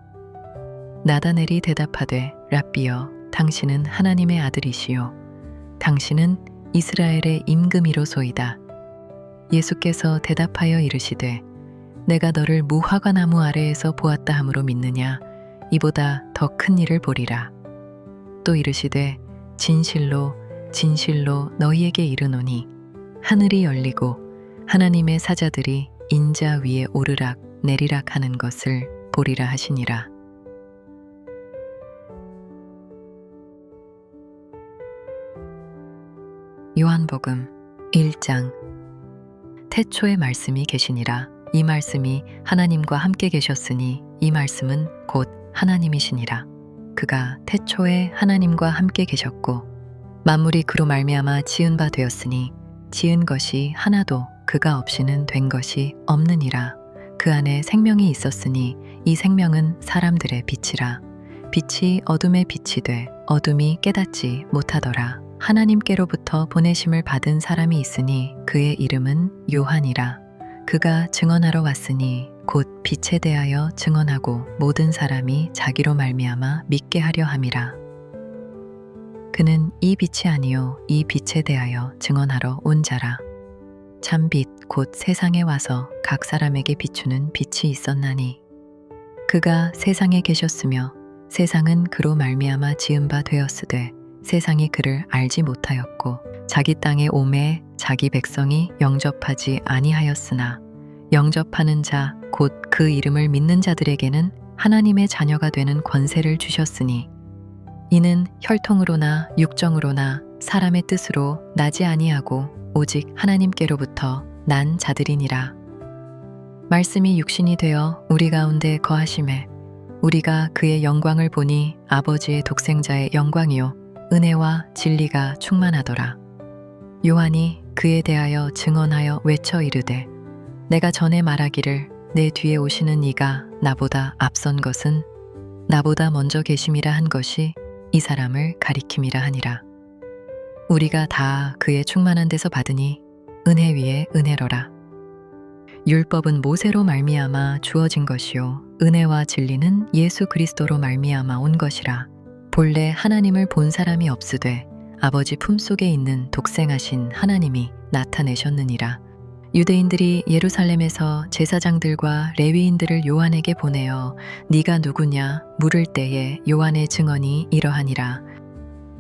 나다넬이 대답하되 랍비여 당신은 하나님의 아들이시요 당신은 이스라엘의 임금이로소이다. 예수께서 대답하여 이르시되 내가 너를 무화과나무 아래에서 보았다 함으로 믿느냐. 이보다 더 큰 일을 보리라. 또 이르시되 진실로 진실로 너희에게 이르노니 하늘이 열리고 하나님의 사자들이 인자 위에 오르락 내리락 하는 것을 보리라 하시니라. 요한복음 1장. 태초에 말씀이 계시니라. 이 말씀이 하나님과 함께 계셨으니 이 말씀은 곧 하나님이시니라. 그가 태초에 하나님과 함께 계셨고 만물이 그로 말미암아 지은 바 되었으니 지은 것이 하나도 그가 없이는 된 것이 없느니라. 그 안에 생명이 있었으니 이 생명은 사람들의 빛이라. 빛이 어둠에 빛이 돼 어둠이 깨닫지 못하더라. 하나님께로부터 보내심을 받은 사람이 있으니 그의 이름은 요한이라. 그가 증언하러 왔으니 곧 빛에 대하여 증언하고 모든 사람이 자기로 말미암아 믿게 하려 함이라. 그는 이 빛이 아니요 이 빛에 대하여 증언하러 온 자라. 참 빛 곧 세상에 와서 각 사람에게 비추는 빛이 있었나니 그가 세상에 계셨으며 세상은 그로 말미암아 지은 바 되었으되 세상이 그를 알지 못하였고 자기 땅에 오매 자기 백성이 영접하지 아니하였으나 영접하는 자 곧 그 이름을 믿는 자들에게는 하나님의 자녀가 되는 권세를 주셨으니 이는 혈통으로나 육정으로나 사람의 뜻으로 나지 아니하고 오직 하나님께로부터 난 자들이니라. 말씀이 육신이 되어 우리 가운데 거하심에 우리가 그의 영광을 보니 아버지의 독생자의 영광이요 은혜와 진리가 충만하더라. 요한이 그에 대하여 증언하여 외쳐 이르되 내가 전에 말하기를 내 뒤에 오시는 이가 나보다 앞선 것은 나보다 먼저 계심이라 한 것이 이 사람을 가리킴이라 하니라. 우리가 다 그의 충만한 데서 받으니 은혜 위에 은혜로라. 율법은 모세로 말미암아 주어진 것이요 은혜와 진리는 예수 그리스도로 말미암아 온 것이라. 본래 하나님을 본 사람이 없으되 아버지 품속에 있는 독생하신 하나님이 나타내셨느니라. 유대인들이 예루살렘에서 제사장들과 레위인들을 요한에게 보내어 네가 누구냐 물을 때에 요한의 증언이 이러하니라.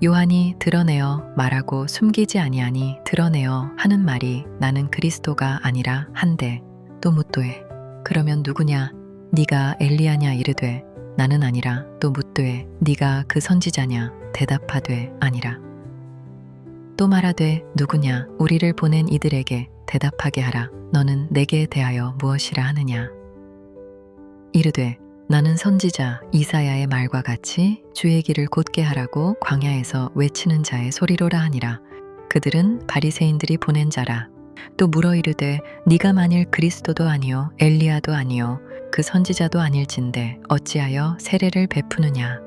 요한이 드러내어 말하고 숨기지 아니하니 드러내어 하는 말이 나는 그리스도가 아니라 한데, 또 묻도에 그러면 누구냐 네가 엘리야냐 이르되 나는 아니라, 또 묻도에 네가 그 선지자냐 대답하되 아니라. 또 말하되 누구냐 우리를 보낸 이들에게 대답하게 하라. 너는 내게 대하여 무엇이라 하느냐. 이르되 나는 선지자 이사야의 말과 같이 주의 길을 곧게 하라고 광야에서 외치는 자의 소리로라 하니라. 그들은 바리새인들이 보낸 자라. 또 물어 이르되 네가 만일 그리스도도 아니요 엘리야도 아니요 그 선지자도 아닐진대 어찌하여 세례를 베푸느냐.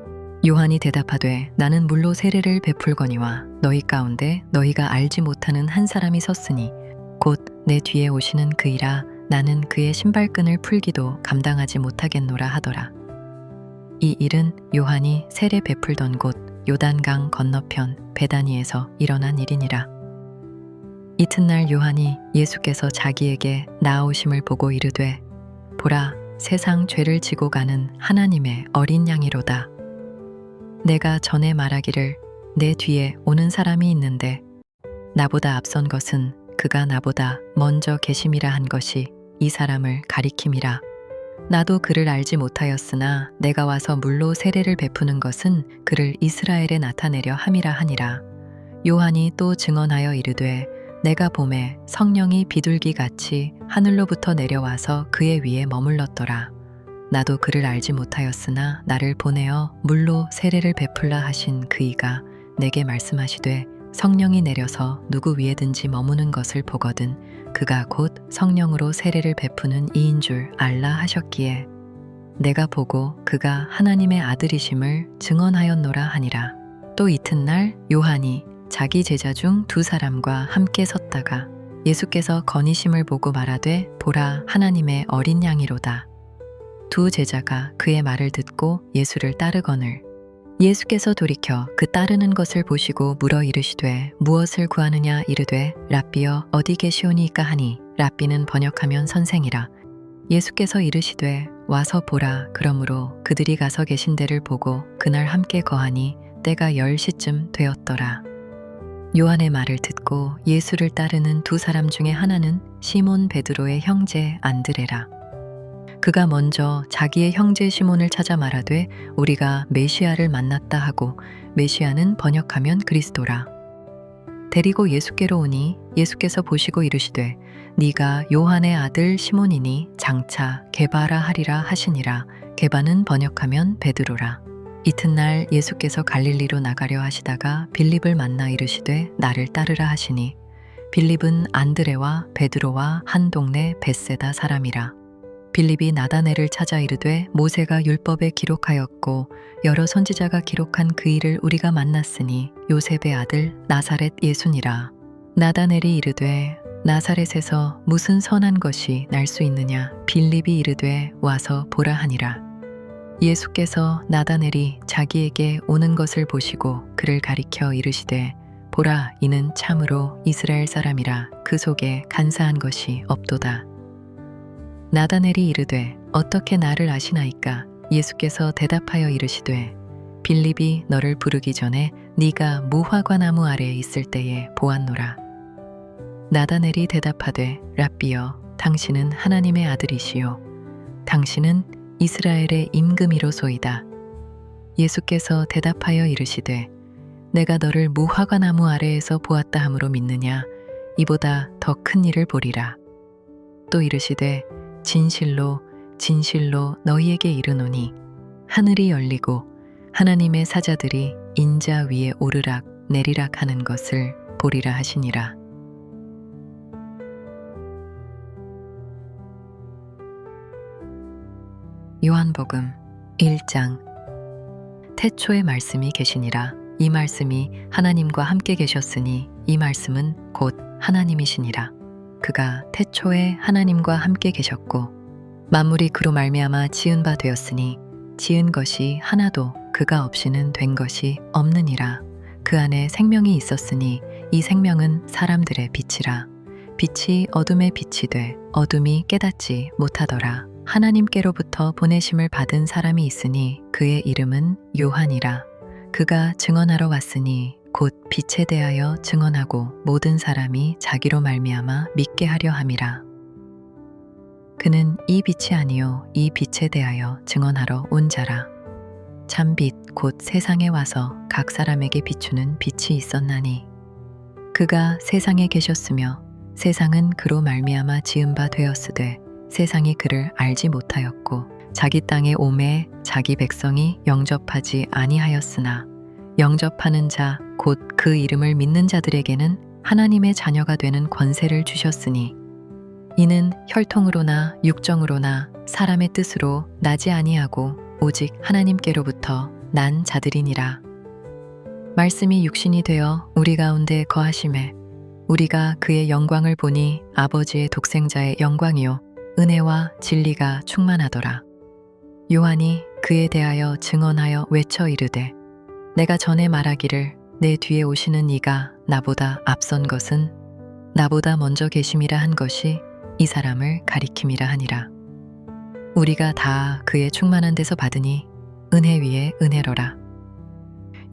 요한이 대답하되 나는 물로 세례를 베풀거니와 너희 가운데 너희가 알지 못하는 한 사람이 섰으니 곧 내 뒤에 오시는 그이라. 나는 그의 신발끈을 풀기도 감당하지 못하겠노라 하더라. 이 일은 요한이 세례 베풀던 곳 요단강 건너편 베다니에서 일어난 일이니라. 이튿날 요한이 예수께서 자기에게 나아오심을 보고 이르되 보라 세상 죄를 지고 가는 하나님의 어린 양이로다. 내가 전에 말하기를 내 뒤에 오는 사람이 있는데 나보다 앞선 것은 그가 나보다 먼저 계심이라 한 것이 이 사람을 가리킴이라. 나도 그를 알지 못하였으나 내가 와서 물로 세례를 베푸는 것은 그를 이스라엘에 나타내려 함이라 하니라. 요한이 또 증언하여 이르되 내가 보매 성령이 비둘기같이 하늘로부터 내려와서 그의 위에 머물렀더라. 나도 그를 알지 못하였으나 나를 보내어 물로 세례를 베풀라 하신 그이가 내게 말씀하시되 성령이 내려서 누구 위에든지 머무는 것을 보거든 그가 곧 성령으로 세례를 베푸는 이인 줄 알라 하셨기에 내가 보고 그가 하나님의 아들이심을 증언하였노라 하니라. 또 이튿날 요한이 자기 제자 중 두 사람과 함께 섰다가 예수께서 거니심을 보고 말하되 보라 하나님의 어린 양이로다. 두 제자가 그의 말을 듣고 예수를 따르거늘 예수께서 돌이켜 그 따르는 것을 보시고 물어 이르시되 무엇을 구하느냐 이르되 랍비여 어디 계시오니이까 하니 랍비는 번역하면 선생이라. 예수께서 이르시되 와서 보라. 그러므로 그들이 가서 계신 데를 보고 그날 함께 거하니 때가 10시쯤 되었더라. 요한의 말을 듣고 예수를 따르는 두 사람 중에 하나는 시몬 베드로의 형제 안드레라. 그가 먼저 자기의 형제 시몬을 찾아 말하되 우리가 메시아를 만났다 하고 메시아는 번역하면 그리스도라. 데리고 예수께로 오니 예수께서 보시고 이르시되 네가 요한의 아들 시몬이니 장차 게바라 하리라 하시니라. 게바는 번역하면 베드로라. 이튿날 예수께서 갈릴리로 나가려 하시다가 빌립을 만나 이르시되 나를 따르라 하시니 빌립은 안드레와 베드로와 한 동네 벳세다 사람이라. 빌립이 나다넬을 찾아 이르되 모세가 율법에 기록하였고 여러 선지자가 기록한 그 일을 우리가 만났으니 요셉의 아들 나사렛 예수니라. 나다넬이 이르되 나사렛에서 무슨 선한 것이 날 수 있느냐. 빌립이 이르되 와서 보라 하니라. 예수께서 나다넬이 자기에게 오는 것을 보시고 그를 가리켜 이르시되 보라 이는 참으로 이스라엘 사람이라. 그 속에 간사한 것이 없도다. 나다넬이 이르되 어떻게 나를 아시나이까. 예수께서 대답하여 이르시되 빌립이 너를 부르기 전에 네가 무화과나무 아래에 있을 때에 보았노라. 나다넬이 대답하되 랍비여 당신은 하나님의 아들이시요 당신은 이스라엘의 임금이로소이다. 예수께서 대답하여 이르시되 내가 너를 무화과나무 아래에서 보았다 함으로 믿느냐. 이보다 더 큰 일을 보리라. 또 이르시되 진실로 진실로 너희에게 이르노니 하늘이 열리고 하나님의 사자들이 인자 위에 오르락 내리락 하는 것을 보리라 하시니라. 요한복음 1장. 태초에 말씀이 계시니라. 이 말씀이 하나님과 함께 계셨으니 이 말씀은 곧 하나님이시니라. 그가 태초에 하나님과 함께 계셨고 만물이 그로 말미암아 지은 바 되었으니 지은 것이 하나도 그가 없이는 된 것이 없느니라. 그 안에 생명이 있었으니 이 생명은 사람들의 빛이라. 빛이 어둠에 빛이 돼 어둠이 깨닫지 못하더라. 하나님께로부터 보내심을 받은 사람이 있으니 그의 이름은 요한이라. 그가 증언하러 왔으니 곧 빛에 대하여 증언하고 모든 사람이 자기로 말미암아 믿게 하려 함이라. 그는 이 빛이 아니요 이 빛에 대하여 증언하러 온 자라. 참빛 곧 세상에 와서 각 사람에게 비추는 빛이 있었나니 그가 세상에 계셨으며 세상은 그로 말미암아 지은 바 되었으되 세상이 그를 알지 못하였고 자기 땅에 오매 자기 백성이 영접하지 아니하였으나 영접하는 자 곧 그 이름을 믿는 자들에게는 하나님의 자녀가 되는 권세를 주셨으니 이는 혈통으로나 육정으로나 사람의 뜻으로 나지 아니하고 오직 하나님께로부터 난 자들이니라. 말씀이 육신이 되어 우리 가운데 거하심에 우리가 그의 영광을 보니 아버지의 독생자의 영광이요 은혜와 진리가 충만하더라. 요한이 그에 대하여 증언하여 외쳐 이르되 내가 전에 말하기를 내 뒤에 오시는 이가 나보다 앞선 것은 나보다 먼저 계심이라 한 것이 이 사람을 가리킴이라 하니라. 우리가 다 그의 충만한 데서 받으니 은혜 위에 은혜로라.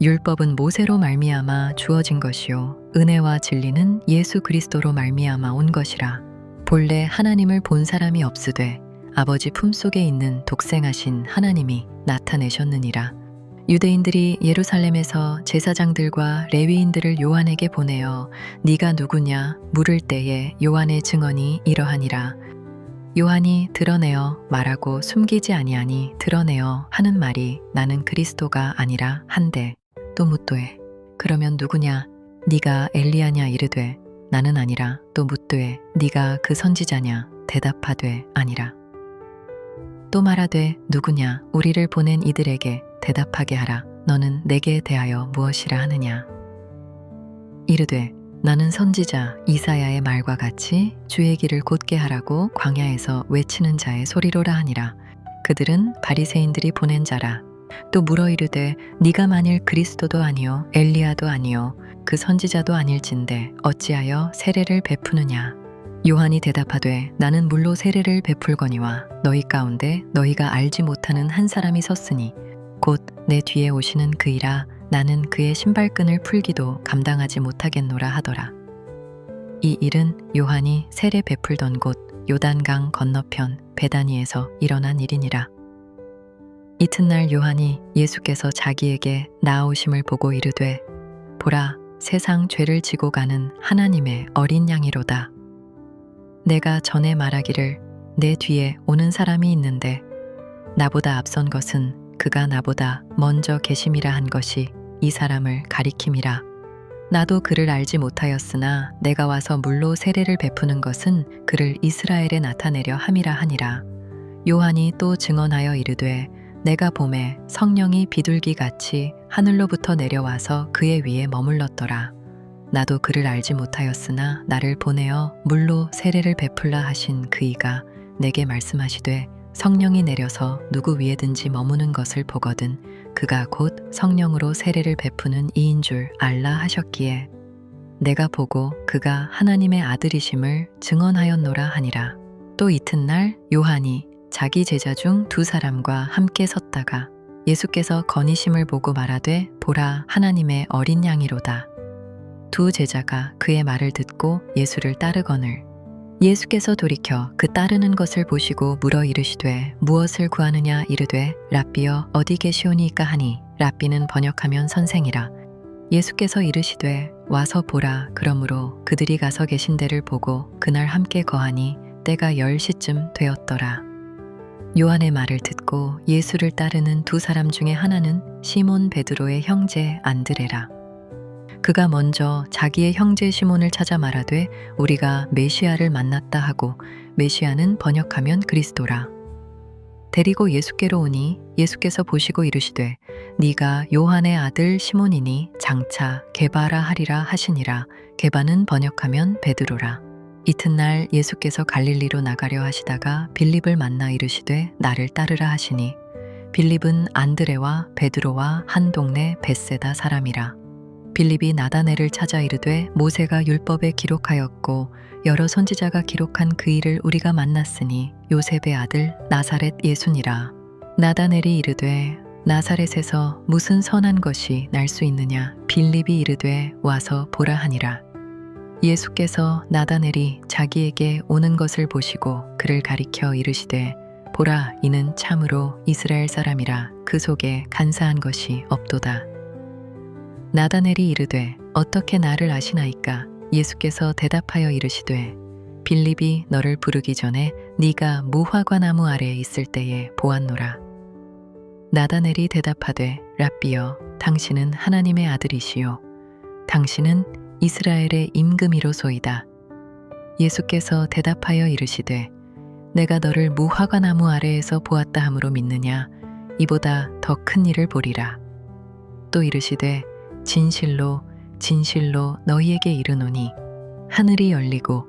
율법은 모세로 말미암아 주어진 것이요 은혜와 진리는 예수 그리스도로 말미암아 온 것이라. 본래 하나님을 본 사람이 없으되 아버지 품속에 있는 독생하신 하나님이 나타내셨느니라. 유대인들이 예루살렘에서 제사장들과 레위인들을 요한에게 보내어 네가 누구냐 물을 때에 요한의 증언이 이러하니라. 요한이 드러내어 말하고 숨기지 아니하니 드러내어 하는 말이 나는 그리스도가 아니라 한데 또 묻도에 그러면 누구냐 네가 엘리야냐 이르되 나는 아니라 또 묻도에 네가 그 선지자냐 대답하되 아니라. 또 말하되 누구냐 우리를 보낸 이들에게 대답하게 하라. 너는 내게 대하여 무엇이라 하느냐. 이르되 나는 선지자 이사야의 말과 같이 주의 길을 곧게 하라고 광야에서 외치는 자의 소리로라 하니라. 그들은 바리새인들이 보낸 자라. 또 물어 이르되 네가 만일 그리스도도 아니요 엘리야도 아니요 그 선지자도 아닐진대 어찌하여 세례를 베푸느냐. 요한이 대답하되 나는 물로 세례를 베풀거니와 너희 가운데 너희가 알지 못하는 한 사람이 섰으니 곧 내 뒤에 오시는 그이라. 나는 그의 신발끈을 풀기도 감당하지 못하겠노라 하더라. 이 일은 요한이 세례 베풀던 곳 요단강 건너편 베다니에서 일어난 일이니라. 이튿날 요한이 예수께서 자기에게 나아오심을 보고 이르되 보라 세상 죄를 지고 가는 하나님의 어린 양이로다. 내가 전에 말하기를 내 뒤에 오는 사람이 있는데 나보다 앞선 것은 그가 나보다 먼저 계심이라 한 것이 이 사람을 가리킴이라. 나도 그를 알지 못하였으나 내가 와서 물로 세례를 베푸는 것은 그를 이스라엘에 나타내려 함이라 하니라. 요한이 또 증언하여 이르되 내가 보매 성령이 비둘기같이 하늘로부터 내려와서 그의 위에 머물렀더라. 나도 그를 알지 못하였으나 나를 보내어 물로 세례를 베풀라 하신 그이가 내게 말씀하시되 성령이 내려서 누구 위에든지 머무는 것을 보거든 그가 곧 성령으로 세례를 베푸는 이인 줄 알라 하셨기에 내가 보고 그가 하나님의 아들이심을 증언하였노라 하니라. 또 이튿날 요한이 자기 제자 중 두 사람과 함께 섰다가 예수께서 거니심을 보고 말하되 보라 하나님의 어린 양이로다. 두 제자가 그의 말을 듣고 예수를 따르거늘 예수께서 돌이켜 그 따르는 것을 보시고 물어 이르시되 무엇을 구하느냐 이르되 랍비여 어디 계시오니이까 하니 랍비는 번역하면 선생이라. 예수께서 이르시되 와서 보라. 그러므로 그들이 가서 계신 데를 보고 그날 함께 거하니 때가 10시쯤 되었더라. 요한의 말을 듣고 예수를 따르는 두 사람 중에 하나는 시몬 베드로의 형제 안드레라. 그가 먼저 자기의 형제 시몬을 찾아 말하되 우리가 메시아를 만났다 하고 메시아는 번역하면 그리스도라. 데리고 예수께로 오니 예수께서 보시고 이르시되 네가 요한의 아들 시몬이니 장차 게바라 하리라 하시니라. 게바는 번역하면 베드로라. 이튿날 예수께서 갈릴리로 나가려 하시다가 빌립을 만나 이르시되 나를 따르라 하시니 빌립은 안드레와 베드로와 한 동네 벳세다 사람이라. 빌립이 나다넬을 찾아 이르되 모세가 율법에 기록하였고 여러 선지자가 기록한 그 일을 우리가 만났으니 요셉의 아들 나사렛 예수니라. 나다넬이 이르되 나사렛에서 무슨 선한 것이 날 수 있느냐. 빌립이 이르되 와서 보라 하니라. 예수께서 나다넬이 자기에게 오는 것을 보시고 그를 가리켜 이르시되 보라, 이는 참으로 이스라엘 사람이라. 그 속에 간사한 것이 없도다. 나다넬이 이르되 어떻게 나를 아시나이까. 예수께서 대답하여 이르시되 빌립이 너를 부르기 전에 네가 무화과나무 아래에 있을 때에 보았노라. 나다넬이 대답하되 랍비여, 당신은 하나님의 아들이시요 당신은 이스라엘의 임금이로소이다. 예수께서 대답하여 이르시되 내가 너를 무화과나무 아래에서 보았다 함으로 믿느냐. 이보다 더 큰 일을 보리라. 또 이르시되 진실로 진실로 너희에게 이르노니 하늘이 열리고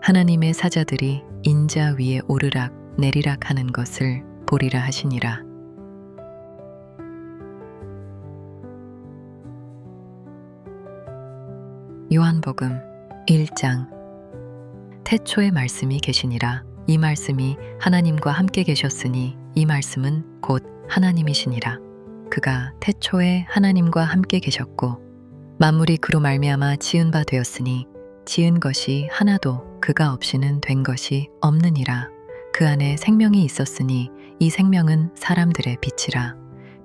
하나님의 사자들이 인자 위에 오르락 내리락 하는 것을 보리라 하시니라. 요한복음 1장. 태초에 말씀이 계시니라. 이 말씀이 하나님과 함께 계셨으니 이 말씀은 곧 하나님이시니라. 그가 태초에 하나님과 함께 계셨고 만물이 그로 말미암아 지은 바 되었으니 지은 것이 하나도 그가 없이는 된 것이 없느니라. 그 안에 생명이 있었으니 이 생명은 사람들의 빛이라.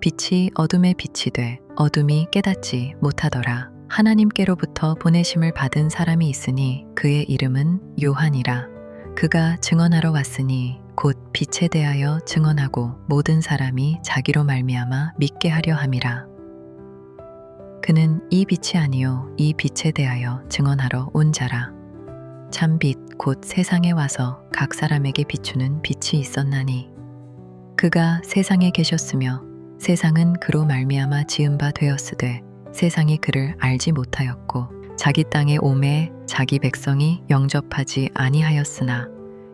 빛이 어둠에 빛이 돼 어둠이 깨닫지 못하더라. 하나님께로부터 보내심을 받은 사람이 있으니 그의 이름은 요한이라. 그가 증언하러 왔으니 곧 빛에 대하여 증언하고 모든 사람이 자기로 말미암아 믿게 하려 함이라. 그는 이 빛이 아니요 이 빛에 대하여 증언하러 온 자라. 참빛 곧 세상에 와서 각 사람에게 비추는 빛이 있었나니 그가 세상에 계셨으며 세상은 그로 말미암아 지은 바 되었으되 세상이 그를 알지 못하였고 자기 땅에 오매 자기 백성이 영접하지 아니하였으나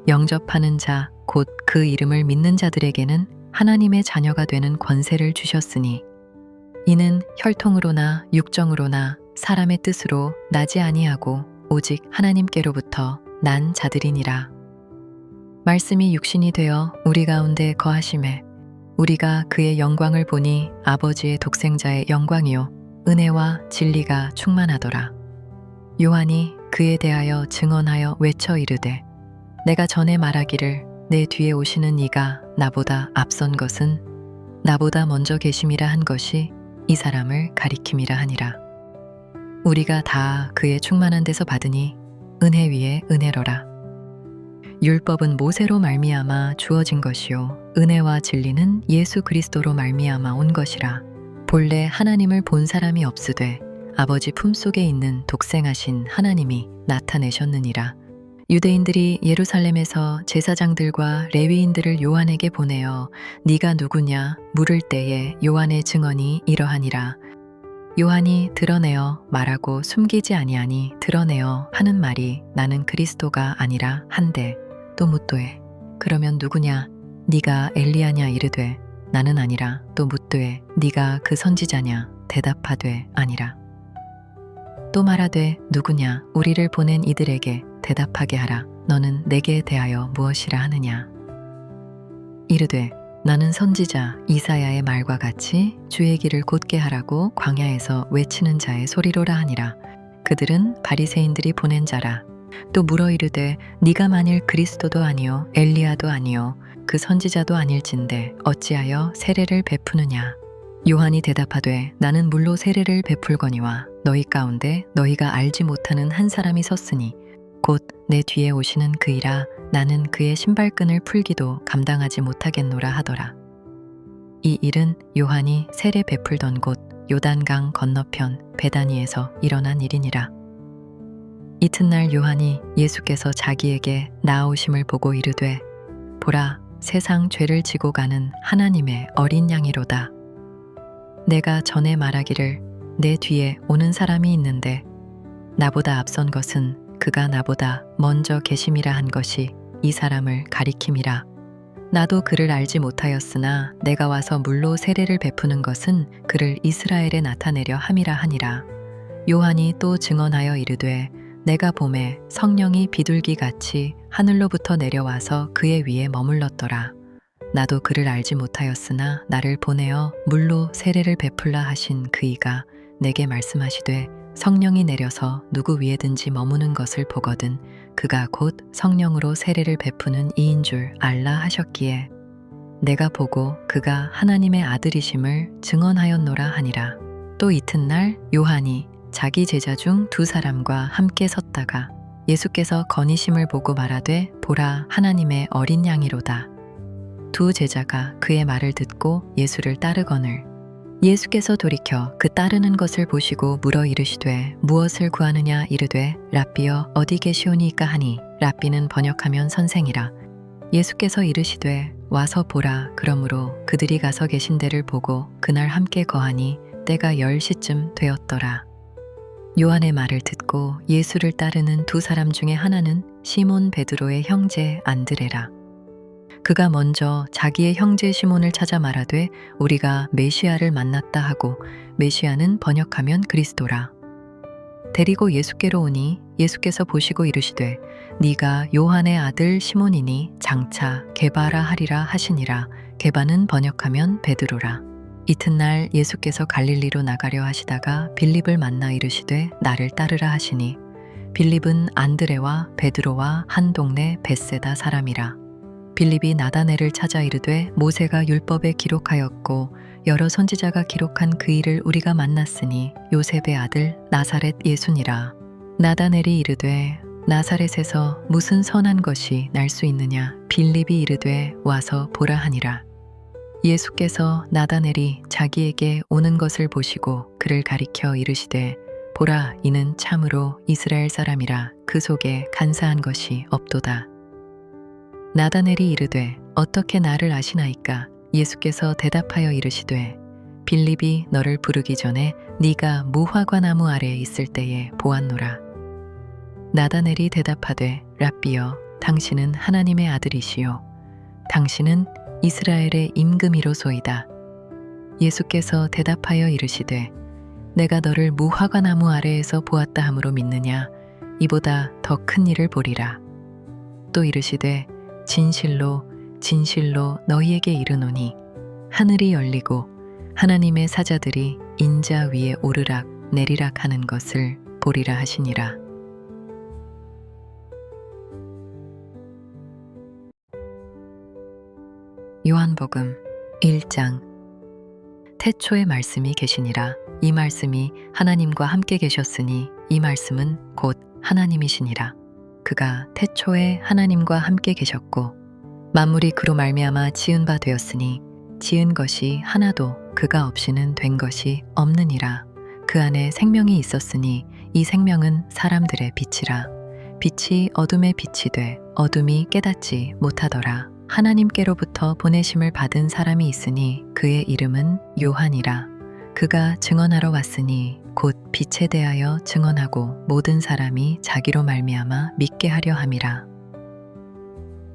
영접하는 자 곧 그 이름을 믿는 자들에게는 하나님의 자녀가 되는 권세를 주셨으니 이는 혈통으로나 육정으로나 사람의 뜻으로 나지 아니하고 오직 하나님께로부터 난 자들이니라. 말씀이 육신이 되어 우리 가운데 거하심에 우리가 그의 영광을 보니 아버지의 독생자의 영광이요 은혜와 진리가 충만하더라. 요한이 그에 대하여 증언하여 외쳐 이르되 내가 전에 말하기를 내 뒤에 오시는 이가 나보다 앞선 것은 나보다 먼저 계심이라 한 것이 이 사람을 가리킴이라 하니라. 우리가 다 그의 충만한 데서 받으니 은혜 위에 은혜로라. 율법은 모세로 말미암아 주어진 것이요 은혜와 진리는 예수 그리스도로 말미암아 온 것이라. 본래 하나님을 본 사람이 없으되 아버지 품속에 있는 독생하신 하나님이 나타내셨느니라. 유대인들이 예루살렘에서 제사장들과 레위인들을 요한에게 보내어 네가 누구냐 물을 때에 요한의 증언이 이러하니라. 요한이 드러내어 말하고 숨기지 아니하니 드러내어 하는 말이 나는 그리스도가 아니라 한데 또 묻도에 그러면 누구냐 네가 엘리야냐 이르되 나는 아니라 또 묻도에 네가 그 선지자냐 대답하되 아니라. 또 말하되 누구냐 우리를 보낸 이들에게 대답하게 하라. 너는 내게 대하여 무엇이라 하느냐. 이르되 나는 선지자 이사야의 말과 같이 주의 길을 곧게 하라고 광야에서 외치는 자의 소리로라 하니라. 그들은 바리새인들이 보낸 자라. 또 물어 이르되 네가 만일 그리스도도 아니요 엘리야도 아니요 그 선지자도 아닐진데 어찌하여 세례를 베푸느냐. 요한이 대답하되 나는 물로 세례를 베풀거니와 너희 가운데 너희가 알지 못하는 한 사람이 섰으니 곧 내 뒤에 오시는 그이라. 나는 그의 신발끈을 풀기도 감당하지 못하겠노라 하더라. 이 일은 요한이 세례 베풀던 곳 요단강 건너편 베다니에서 일어난 일이니라. 이튿날 요한이 예수께서 자기에게 나아오심을 보고 이르되 보라 세상 죄를 지고 가는 하나님의 어린 양이로다. 내가 전에 말하기를 내 뒤에 오는 사람이 있는데 나보다 앞선 것은 그가 나보다 먼저 계심이라 한 것이 이 사람을 가리킴이라. 나도 그를 알지 못하였으나 내가 와서 물로 세례를 베푸는 것은 그를 이스라엘에 나타내려 함이라 하니라. 요한이 또 증언하여 이르되 내가 보매 성령이 비둘기같이 하늘로부터 내려와서 그의 위에 머물렀더라. 나도 그를 알지 못하였으나 나를 보내어 물로 세례를 베풀라 하신 그이가 내게 말씀하시되 성령이 내려서 누구 위에든지 머무는 것을 보거든 그가 곧 성령으로 세례를 베푸는 이인 줄 알라 하셨기에 내가 보고 그가 하나님의 아들이심을 증언하였노라 하니라. 또 이튿날 요한이 자기 제자 중 두 사람과 함께 섰다가 예수께서 거니심을 보고 말하되 보라 하나님의 어린 양이로다. 두 제자가 그의 말을 듣고 예수를 따르거늘 예수께서 돌이켜 그 따르는 것을 보시고 물어 이르시되 무엇을 구하느냐 이르되 랍비여 어디 계시오니이까 하니 랍비는 번역하면 선생이라. 예수께서 이르시되 와서 보라. 그러므로 그들이 가서 계신 데를 보고 그날 함께 거하니 때가 10시쯤 되었더라. 요한의 말을 듣고 예수를 따르는 두 사람 중에 하나는 시몬 베드로의 형제 안드레라. 그가 먼저 자기의 형제 시몬을 찾아 말하되 우리가 메시아를 만났다 하고 메시아는 번역하면 그리스도라. 데리고 예수께로 오니 예수께서 보시고 이르시되 네가 요한의 아들 시몬이니 장차 게바라 하리라 하시니라. 게바는 번역하면 베드로라. 이튿날 예수께서 갈릴리로 나가려 하시다가 빌립을 만나 이르시되 나를 따르라 하시니 빌립은 안드레와 베드로와 한 동네 벳세다 사람이라. 빌립이 나다넬을 찾아 이르되 모세가 율법에 기록하였고 여러 선지자가 기록한 그 일을 우리가 만났으니 요셉의 아들 나사렛 예수니라. 나다넬이 이르되 나사렛에서 무슨 선한 것이 날 수 있느냐. 빌립이 이르되 와서 보라 하니라. 예수께서 나다넬이 자기에게 오는 것을 보시고 그를 가리켜 이르시되 보라 이는 참으로 이스라엘 사람이라. 그 속에 간사한 것이 없도다. 나다넬이 이르되 어떻게 나를 아시나이까. 예수께서 대답하여 이르시되 빌립이 너를 부르기 전에 네가 무화과나무 아래에 있을 때에 보았노라. 나다넬이 대답하되 랍비여 당신은 하나님의 아들이시요 당신은 이스라엘의 임금이로소이다. 예수께서 대답하여 이르시되 내가 너를 무화과나무 아래에서 보았다 함으로 믿느냐. 이보다 더 큰 일을 보리라. 또 이르시되 진실로 진실로 너희에게 이르노니 하늘이 열리고 하나님의 사자들이 인자 위에 오르락 내리락 하는 것을 보리라 하시니라. 요한복음 1장. 태초에 말씀이 계시니라. 이 말씀이 하나님과 함께 계셨으니 이 말씀은 곧 하나님이시니라. 그가 태초에 하나님과 함께 계셨고 만물이 그로 말미암아 지은 바 되었으니 지은 것이 하나도 그가 없이는 된 것이 없느니라. 그 안에 생명이 있었으니 이 생명은 사람들의 빛이라. 빛이 어둠에 빛이 돼 어둠이 깨닫지 못하더라. 하나님께로부터 보내심을 받은 사람이 있으니 그의 이름은 요한이라. 그가 증언하러 왔으니 곧 빛에 대하여 증언하고 모든 사람이 자기로 말미암아 믿게 하려 함이라.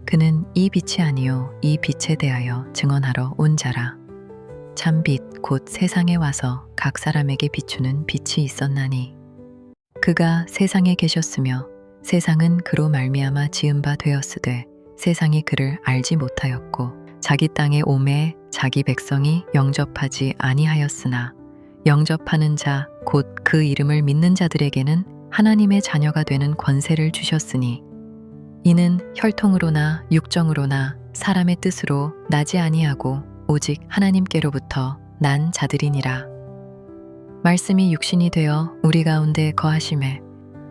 그는 이 빛이 아니요 이 빛에 대하여 증언하러 온 자라. 참 빛 곧 세상에 와서 각 사람에게 비추는 빛이 있었나니 그가 세상에 계셨으며 세상은 그로 말미암아 지은 바 되었으되 세상이 그를 알지 못하였고 자기 땅에 오매 자기 백성이 영접하지 아니하였으나 영접하는 자 곧 그 이름을 믿는 자들에게는 하나님의 자녀가 되는 권세를 주셨으니 이는 혈통으로나 육정으로나 사람의 뜻으로 나지 아니하고 오직 하나님께로부터 난 자들이니라. 말씀이 육신이 되어 우리 가운데 거하심에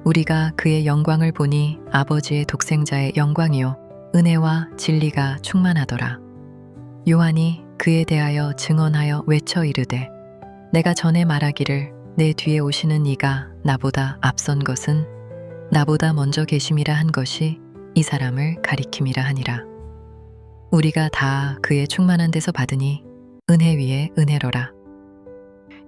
우리가 그의 영광을 보니 아버지의 독생자의 영광이요 은혜와 진리가 충만하더라. 요한이 그에 대하여 증언하여 외쳐 이르되 내가 전에 말하기를 내 뒤에 오시는 이가 나보다 앞선 것은 나보다 먼저 계심이라 한 것이 이 사람을 가리킴이라 하니라. 우리가 다 그의 충만한 데서 받으니 은혜 위에 은혜로라.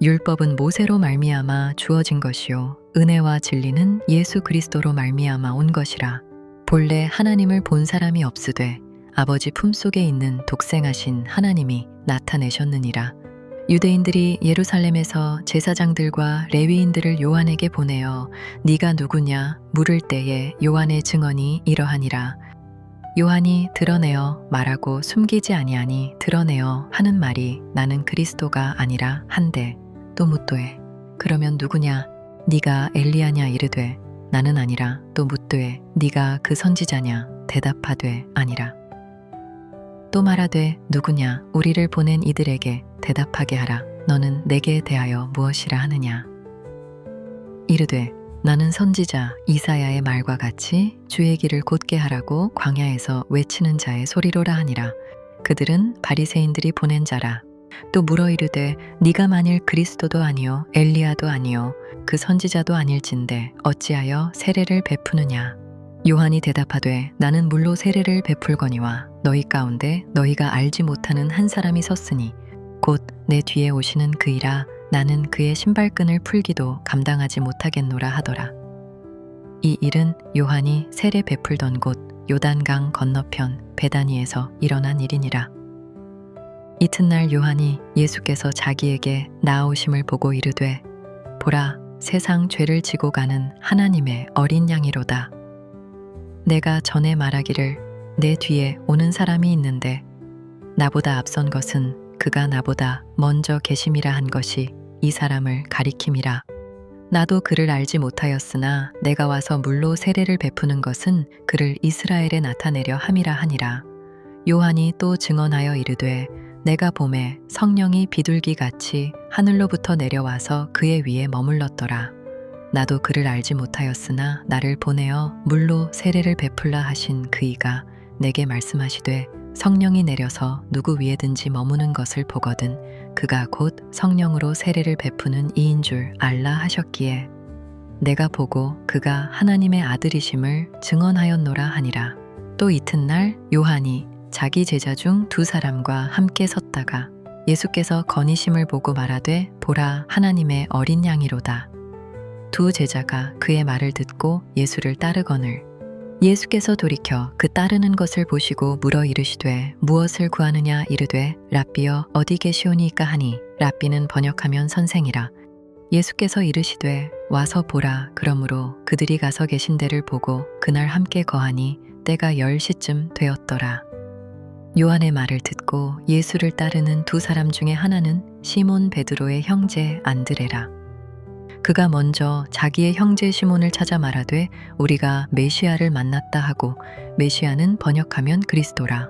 율법은 모세로 말미암아 주어진 것이요 은혜와 진리는 예수 그리스도로 말미암아 온 것이라. 본래 하나님을 본 사람이 없으되 아버지 품속에 있는 독생하신 하나님이 나타내셨느니라. 유대인들이 예루살렘에서 제사장들과 레위인들을 요한에게 보내어 네가 누구냐 물을 때에 요한의 증언이 이러하니라. 요한이 드러내어 말하고 숨기지 아니하니 드러내어 하는 말이 나는 그리스도가 아니라 한데, 또 묻도에 그러면 누구냐 네가 엘리야냐 이르되 나는 아니라, 또 묻도에 네가 그 선지자냐 대답하되 아니라. 또 말하되 누구냐 우리를 보낸 이들에게 대답하게 하라. 너는 내게 대하여 무엇이라 하느냐. 이르되 나는 선지자 이사야의 말과 같이 주의 길을 곧게 하라고 광야에서 외치는 자의 소리로라 하니라. 그들은 바리새인들이 보낸 자라. 또 물어 이르되 네가 만일 그리스도도 아니요 엘리야도 아니요 그 선지자도 아닐진대 어찌하여 세례를 베푸느냐. 요한이 대답하되 나는 물로 세례를 베풀거니와 너희 가운데 너희가 알지 못하는 한 사람이 섰으니 곧 내 뒤에 오시는 그이라. 나는 그의 신발끈을 풀기도 감당하지 못하겠노라 하더라. 이 일은 요한이 세례 베풀던 곳 요단강 건너편 베다니에서 일어난 일이니라. 이튿날 요한이 예수께서 자기에게 나아오심을 보고 이르되 보라 세상 죄를 지고 가는 하나님의 어린 양이로다. 내가 전에 말하기를 내 뒤에 오는 사람이 있는데 나보다 앞선 것은 그가 나보다 먼저 계심이라 한 것이 이 사람을 가리킴이라. 나도 그를 알지 못하였으나 내가 와서 물로 세례를 베푸는 것은 그를 이스라엘에 나타내려 함이라 하니라. 요한이 또 증언하여 이르되 내가 보매 성령이 비둘기같이 하늘로부터 내려와서 그의 위에 머물렀더라. 나도 그를 알지 못하였으나 나를 보내어 물로 세례를 베풀라 하신 그이가 내게 말씀하시되 성령이 내려서 누구 위에든지 머무는 것을 보거든 그가 곧 성령으로 세례를 베푸는 이인 줄 알라 하셨기에 내가 보고 그가 하나님의 아들이심을 증언하였노라 하니라. 또 이튿날 요한이 자기 제자 중 두 사람과 함께 섰다가 예수께서 거니심을 보고 말하되 보라 하나님의 어린 양이로다. 두 제자가 그의 말을 듣고 예수를 따르거늘 예수께서 돌이켜 그 따르는 것을 보시고 물어 이르시되 무엇을 구하느냐 이르되 랍비여 어디 계시오니이까 하니 랍비는 번역하면 선생이라. 예수께서 이르시되 와서 보라. 그러므로 그들이 가서 계신 데를 보고 그날 함께 거하니 때가 10시쯤 되었더라. 요한의 말을 듣고 예수를 따르는 두 사람 중에 하나는 시몬 베드로의 형제 안드레라. 그가 먼저 자기의 형제 시몬을 찾아 말하되 우리가 메시아를 만났다 하고 메시아는 번역하면 그리스도라.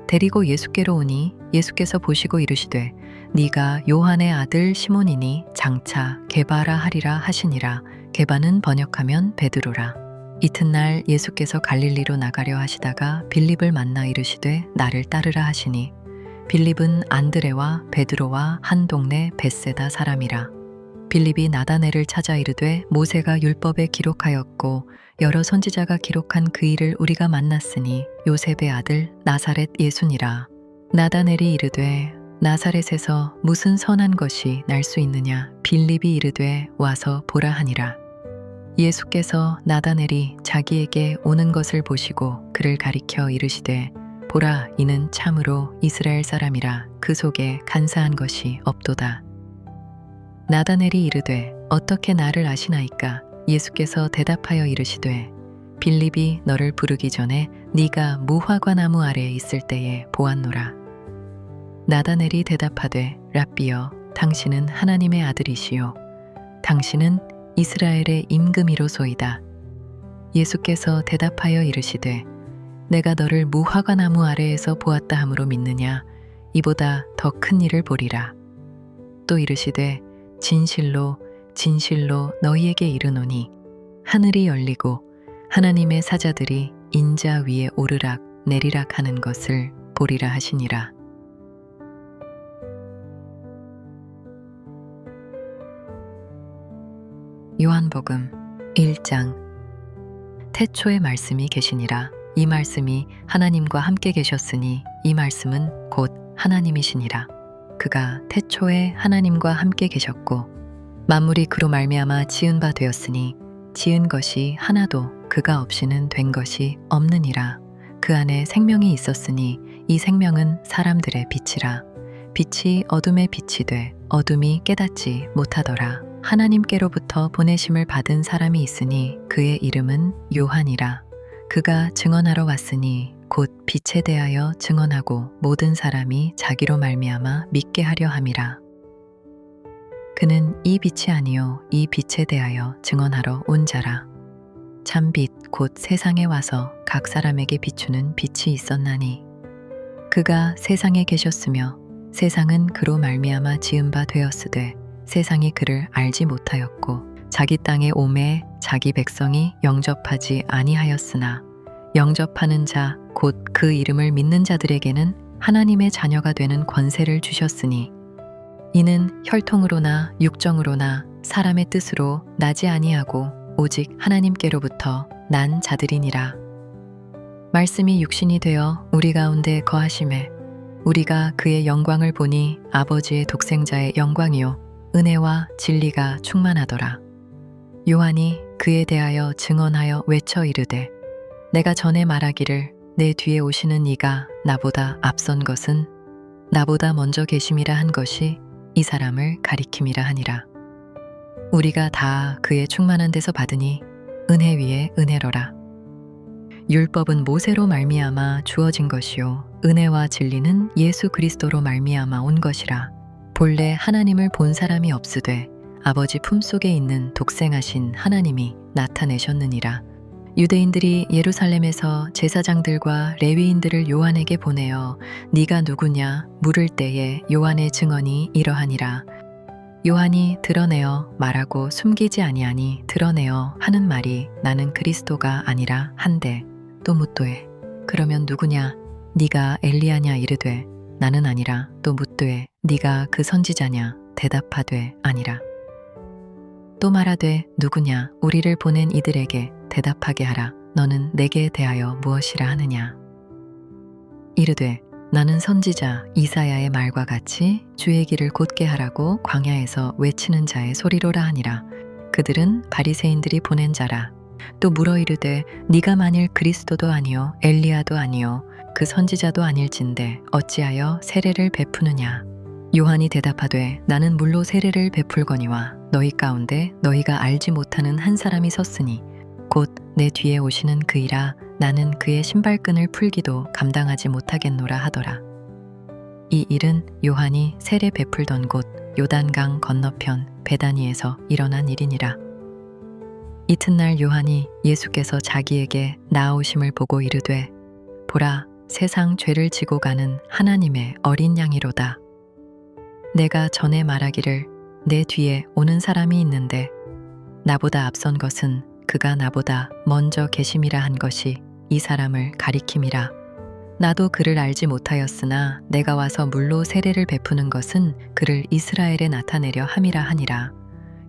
데리고 예수께로 오니 예수께서 보시고 이르시되 네가 요한의 아들 시몬이니 장차 게바라 하리라 하시니라. 게바는 번역하면 베드로라. 이튿날 예수께서 갈릴리로 나가려 하시다가 빌립을 만나 이르시되 나를 따르라 하시니 빌립은 안드레와 베드로와 한 동네 벳세다 사람이라. 빌립이 나다넬을 찾아 이르되 모세가 율법에 기록하였고 여러 선지자가 기록한 그 일을 우리가 만났으니 요셉의 아들 나사렛 예수니라. 나다넬이 이르되 나사렛에서 무슨 선한 것이 날 수 있느냐. 빌립이 이르되 와서 보라 하니라. 예수께서 나다넬이 자기에게 오는 것을 보시고 그를 가리켜 이르시되 보라 이는 참으로 이스라엘 사람이라. 그 속에 간사한 것이 없도다. 나다넬이 이르되 어떻게 나를 아시나이까. 예수께서 대답하여 이르시되 빌립이 너를 부르기 전에 네가 무화과나무 아래에 있을 때에 보았노라. 나다넬이 대답하되 랍비여 당신은 하나님의 아들이시요 당신은 이스라엘의 임금이로소이다. 예수께서 대답하여 이르시되 내가 너를 무화과나무 아래에서 보았다 함으로 믿느냐. 이보다 더 큰 일을 보리라. 또 이르시되 진실로 진실로 너희에게 이르노니 하늘이 열리고 하나님의 사자들이 인자 위에 오르락 내리락 하는 것을 보리라 하시니라. 요한복음 1장. 태초에 말씀이 계시니라. 이 말씀이 하나님과 함께 계셨으니 이 말씀은 곧 하나님이시니라. 그가 태초에 하나님과 함께 계셨고 만물이 그로 말미암아 지은 바 되었으니 지은 것이 하나도 그가 없이는 된 것이 없느니라. 그 안에 생명이 있었으니 이 생명은 사람들의 빛이라. 빛이 어둠에 빛이 돼 어둠이 깨닫지 못하더라. 하나님께로부터 보내심을 받은 사람이 있으니 그의 이름은 요한이라. 그가 증언하러 왔으니 곧 빛에 대하여 증언하고 모든 사람이 자기로 말미암아 믿게 하려 함이라. 그는 이 빛이 아니요 이 빛에 대하여 증언하러 온 자라. 참빛 곧 세상에 와서 각 사람에게 비추는 빛이 있었나니 그가 세상에 계셨으며 세상은 그로 말미암아 지은 바 되었으되 세상이 그를 알지 못하였고 자기 땅에 오매 자기 백성이 영접하지 아니하였으나 영접하는 자 곧 그 이름을 믿는 자들에게는 하나님의 자녀가 되는 권세를 주셨으니 이는 혈통으로나 육정으로나 사람의 뜻으로 나지 아니하고 오직 하나님께로부터 난 자들이니라. 말씀이 육신이 되어 우리 가운데 거하심에 우리가 그의 영광을 보니 아버지의 독생자의 영광이요 은혜와 진리가 충만하더라. 요한이 그에 대하여 증언하여 외쳐 이르되 내가 전에 말하기를 내 뒤에 오시는 이가 나보다 앞선 것은 나보다 먼저 계심이라 한 것이 이 사람을 가리킴이라 하니라. 우리가 다 그의 충만한 데서 받으니 은혜 위에 은혜로라. 율법은 모세로 말미암아 주어진 것이요 은혜와 진리는 예수 그리스도로 말미암아 온 것이라. 본래 하나님을 본 사람이 없으되 아버지 품속에 있는 독생하신 하나님이 나타내셨느니라. 유대인들이 예루살렘에서 제사장들과 레위인들을 요한에게 보내어 네가 누구냐 물을 때에 요한의 증언이 이러하니라. 요한이 드러내어 말하고 숨기지 아니하니 드러내어 하는 말이 나는 그리스도가 아니라 한데 또 묻도에 그러면 누구냐 네가 엘리야냐 이르되 나는 아니라 또 묻도에 네가 그 선지자냐 대답하되 아니라. 또 말하되 누구냐 우리를 보낸 이들에게 대답하게 하라. 너는 내게 대하여 무엇이라 하느냐. 이르되 나는 선지자 이사야의 말과 같이 주의 길을 곧게 하라고 광야에서 외치는 자의 소리로라 하니라. 그들은 바리새인들이 보낸 자라. 또 물어 이르되 네가 만일 그리스도도 아니요 엘리야도 아니요 그 선지자도 아닐진데 어찌하여 세례를 베푸느냐. 요한이 대답하되 나는 물로 세례를 베풀거니와 너희 가운데 너희가 알지 못하는 한 사람이 섰으니 곧 내 뒤에 오시는 그이라. 나는 그의 신발끈을 풀기도 감당하지 못하겠노라 하더라. 이 일은 요한이 세례 베풀던 곳 요단강 건너편 베다니에서 일어난 일이니라. 이튿날 요한이 예수께서 자기에게 나아오심을 보고 이르되 보라 세상 죄를 지고 가는 하나님의 어린 양이로다. 내가 전에 말하기를 내 뒤에 오는 사람이 있는데 나보다 앞선 것은 그가 나보다 먼저 계심이라 한 것이 이 사람을 가리킴이라. 나도 그를 알지 못하였으나 내가 와서 물로 세례를 베푸는 것은 그를 이스라엘에 나타내려 함이라 하니라.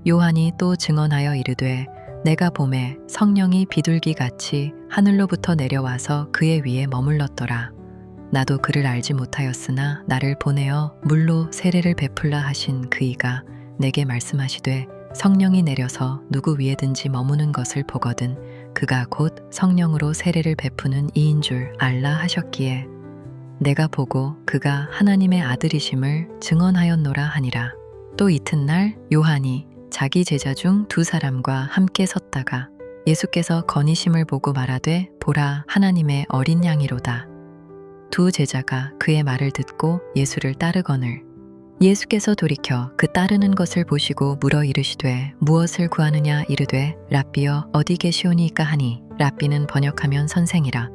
요한이 또 증언하여 이르되 내가 보매 성령이 비둘기같이 하늘로부터 내려와서 그의 위에 머물렀더라. 나도 그를 알지 못하였으나 나를 보내어 물로 세례를 베풀라 하신 그이가 내게 말씀하시되 성령이 내려서 누구 위에든지 머무는 것을 보거든 그가 곧 성령으로 세례를 베푸는 이인 줄 알라 하셨기에 내가 보고 그가 하나님의 아들이심을 증언하였노라 하니라. 또 이튿날 요한이 자기 제자 중 두 사람과 함께 섰다가 예수께서 거니심을 보고 말하되 보라 하나님의 어린 양이로다. 두 제자가 그의 말을 듣고 예수를 따르거늘 예수께서 돌이켜 그 따르는 것을 보시고 물어 이르시되 무엇을 구하느냐 이르되 랍비여 어디 계시오니이까 하니 랍비는 번역하면 선생이라.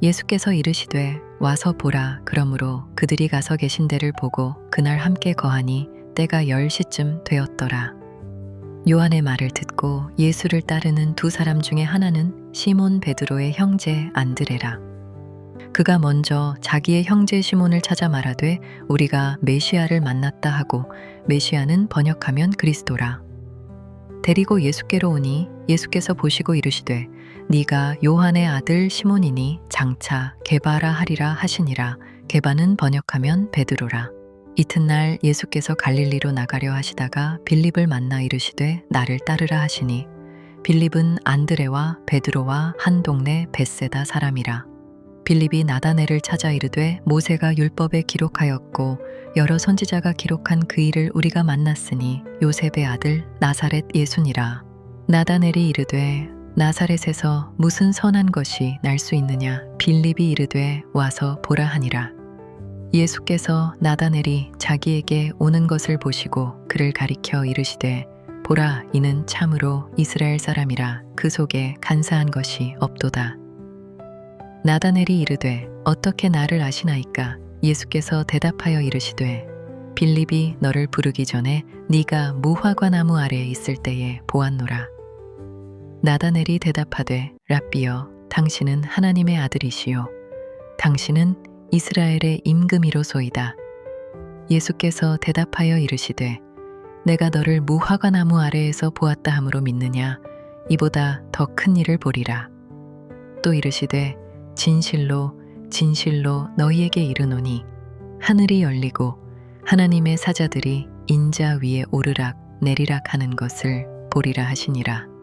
예수께서 이르시되 와서 보라. 그러므로 그들이 가서 계신 데를 보고 그날 함께 거하니 때가 10시쯤 되었더라. 요한의 말을 듣고 예수를 따르는 두 사람 중에 하나는 시몬 베드로의 형제 안드레라. 그가 먼저 자기의 형제 시몬을 찾아 말하되 우리가 메시아를 만났다 하고 메시아는 번역하면 그리스도라. 데리고 예수께로 오니 예수께서 보시고 이르시되 네가 요한의 아들 시몬이니 장차 게바라 하리라 하시니라. 게바는 번역하면 베드로라. 이튿날 예수께서 갈릴리로 나가려 하시다가 빌립을 만나 이르시되 나를 따르라 하시니 빌립은 안드레와 베드로와 한 동네 벳세다 사람이라. 빌립이 나다넬을 찾아 이르되 모세가 율법에 기록하였고 여러 선지자가 기록한 그 일을 우리가 만났으니 요셉의 아들 나사렛 예수니라. 나다넬이 이르되 나사렛에서 무슨 선한 것이 날 수 있느냐. 빌립이 이르되 와서 보라 하니라. 예수께서 나다넬이 자기에게 오는 것을 보시고 그를 가리켜 이르시되 보라, 이는 참으로 이스라엘 사람이라. 그 속에 간사한 것이 없도다. 나다넬이 이르되 어떻게 나를 아시나이까. 예수께서 대답하여 이르시되 빌립이 너를 부르기 전에 네가 무화과나무 아래에 있을 때에 보았노라. 나다넬이 대답하되 랍비여, 당신은 하나님의 아들이시요 당신은 이스라엘의 임금이로소이다. 예수께서 대답하여 이르시되 내가 너를 무화과나무 아래에서 보았다 함으로 믿느냐. 이보다 더 큰 일을 보리라. 또 이르시되 진실로 진실로 너희에게 이르노니 하늘이 열리고 하나님의 사자들이 인자 위에 오르락 내리락 하는 것을 보리라 하시니라.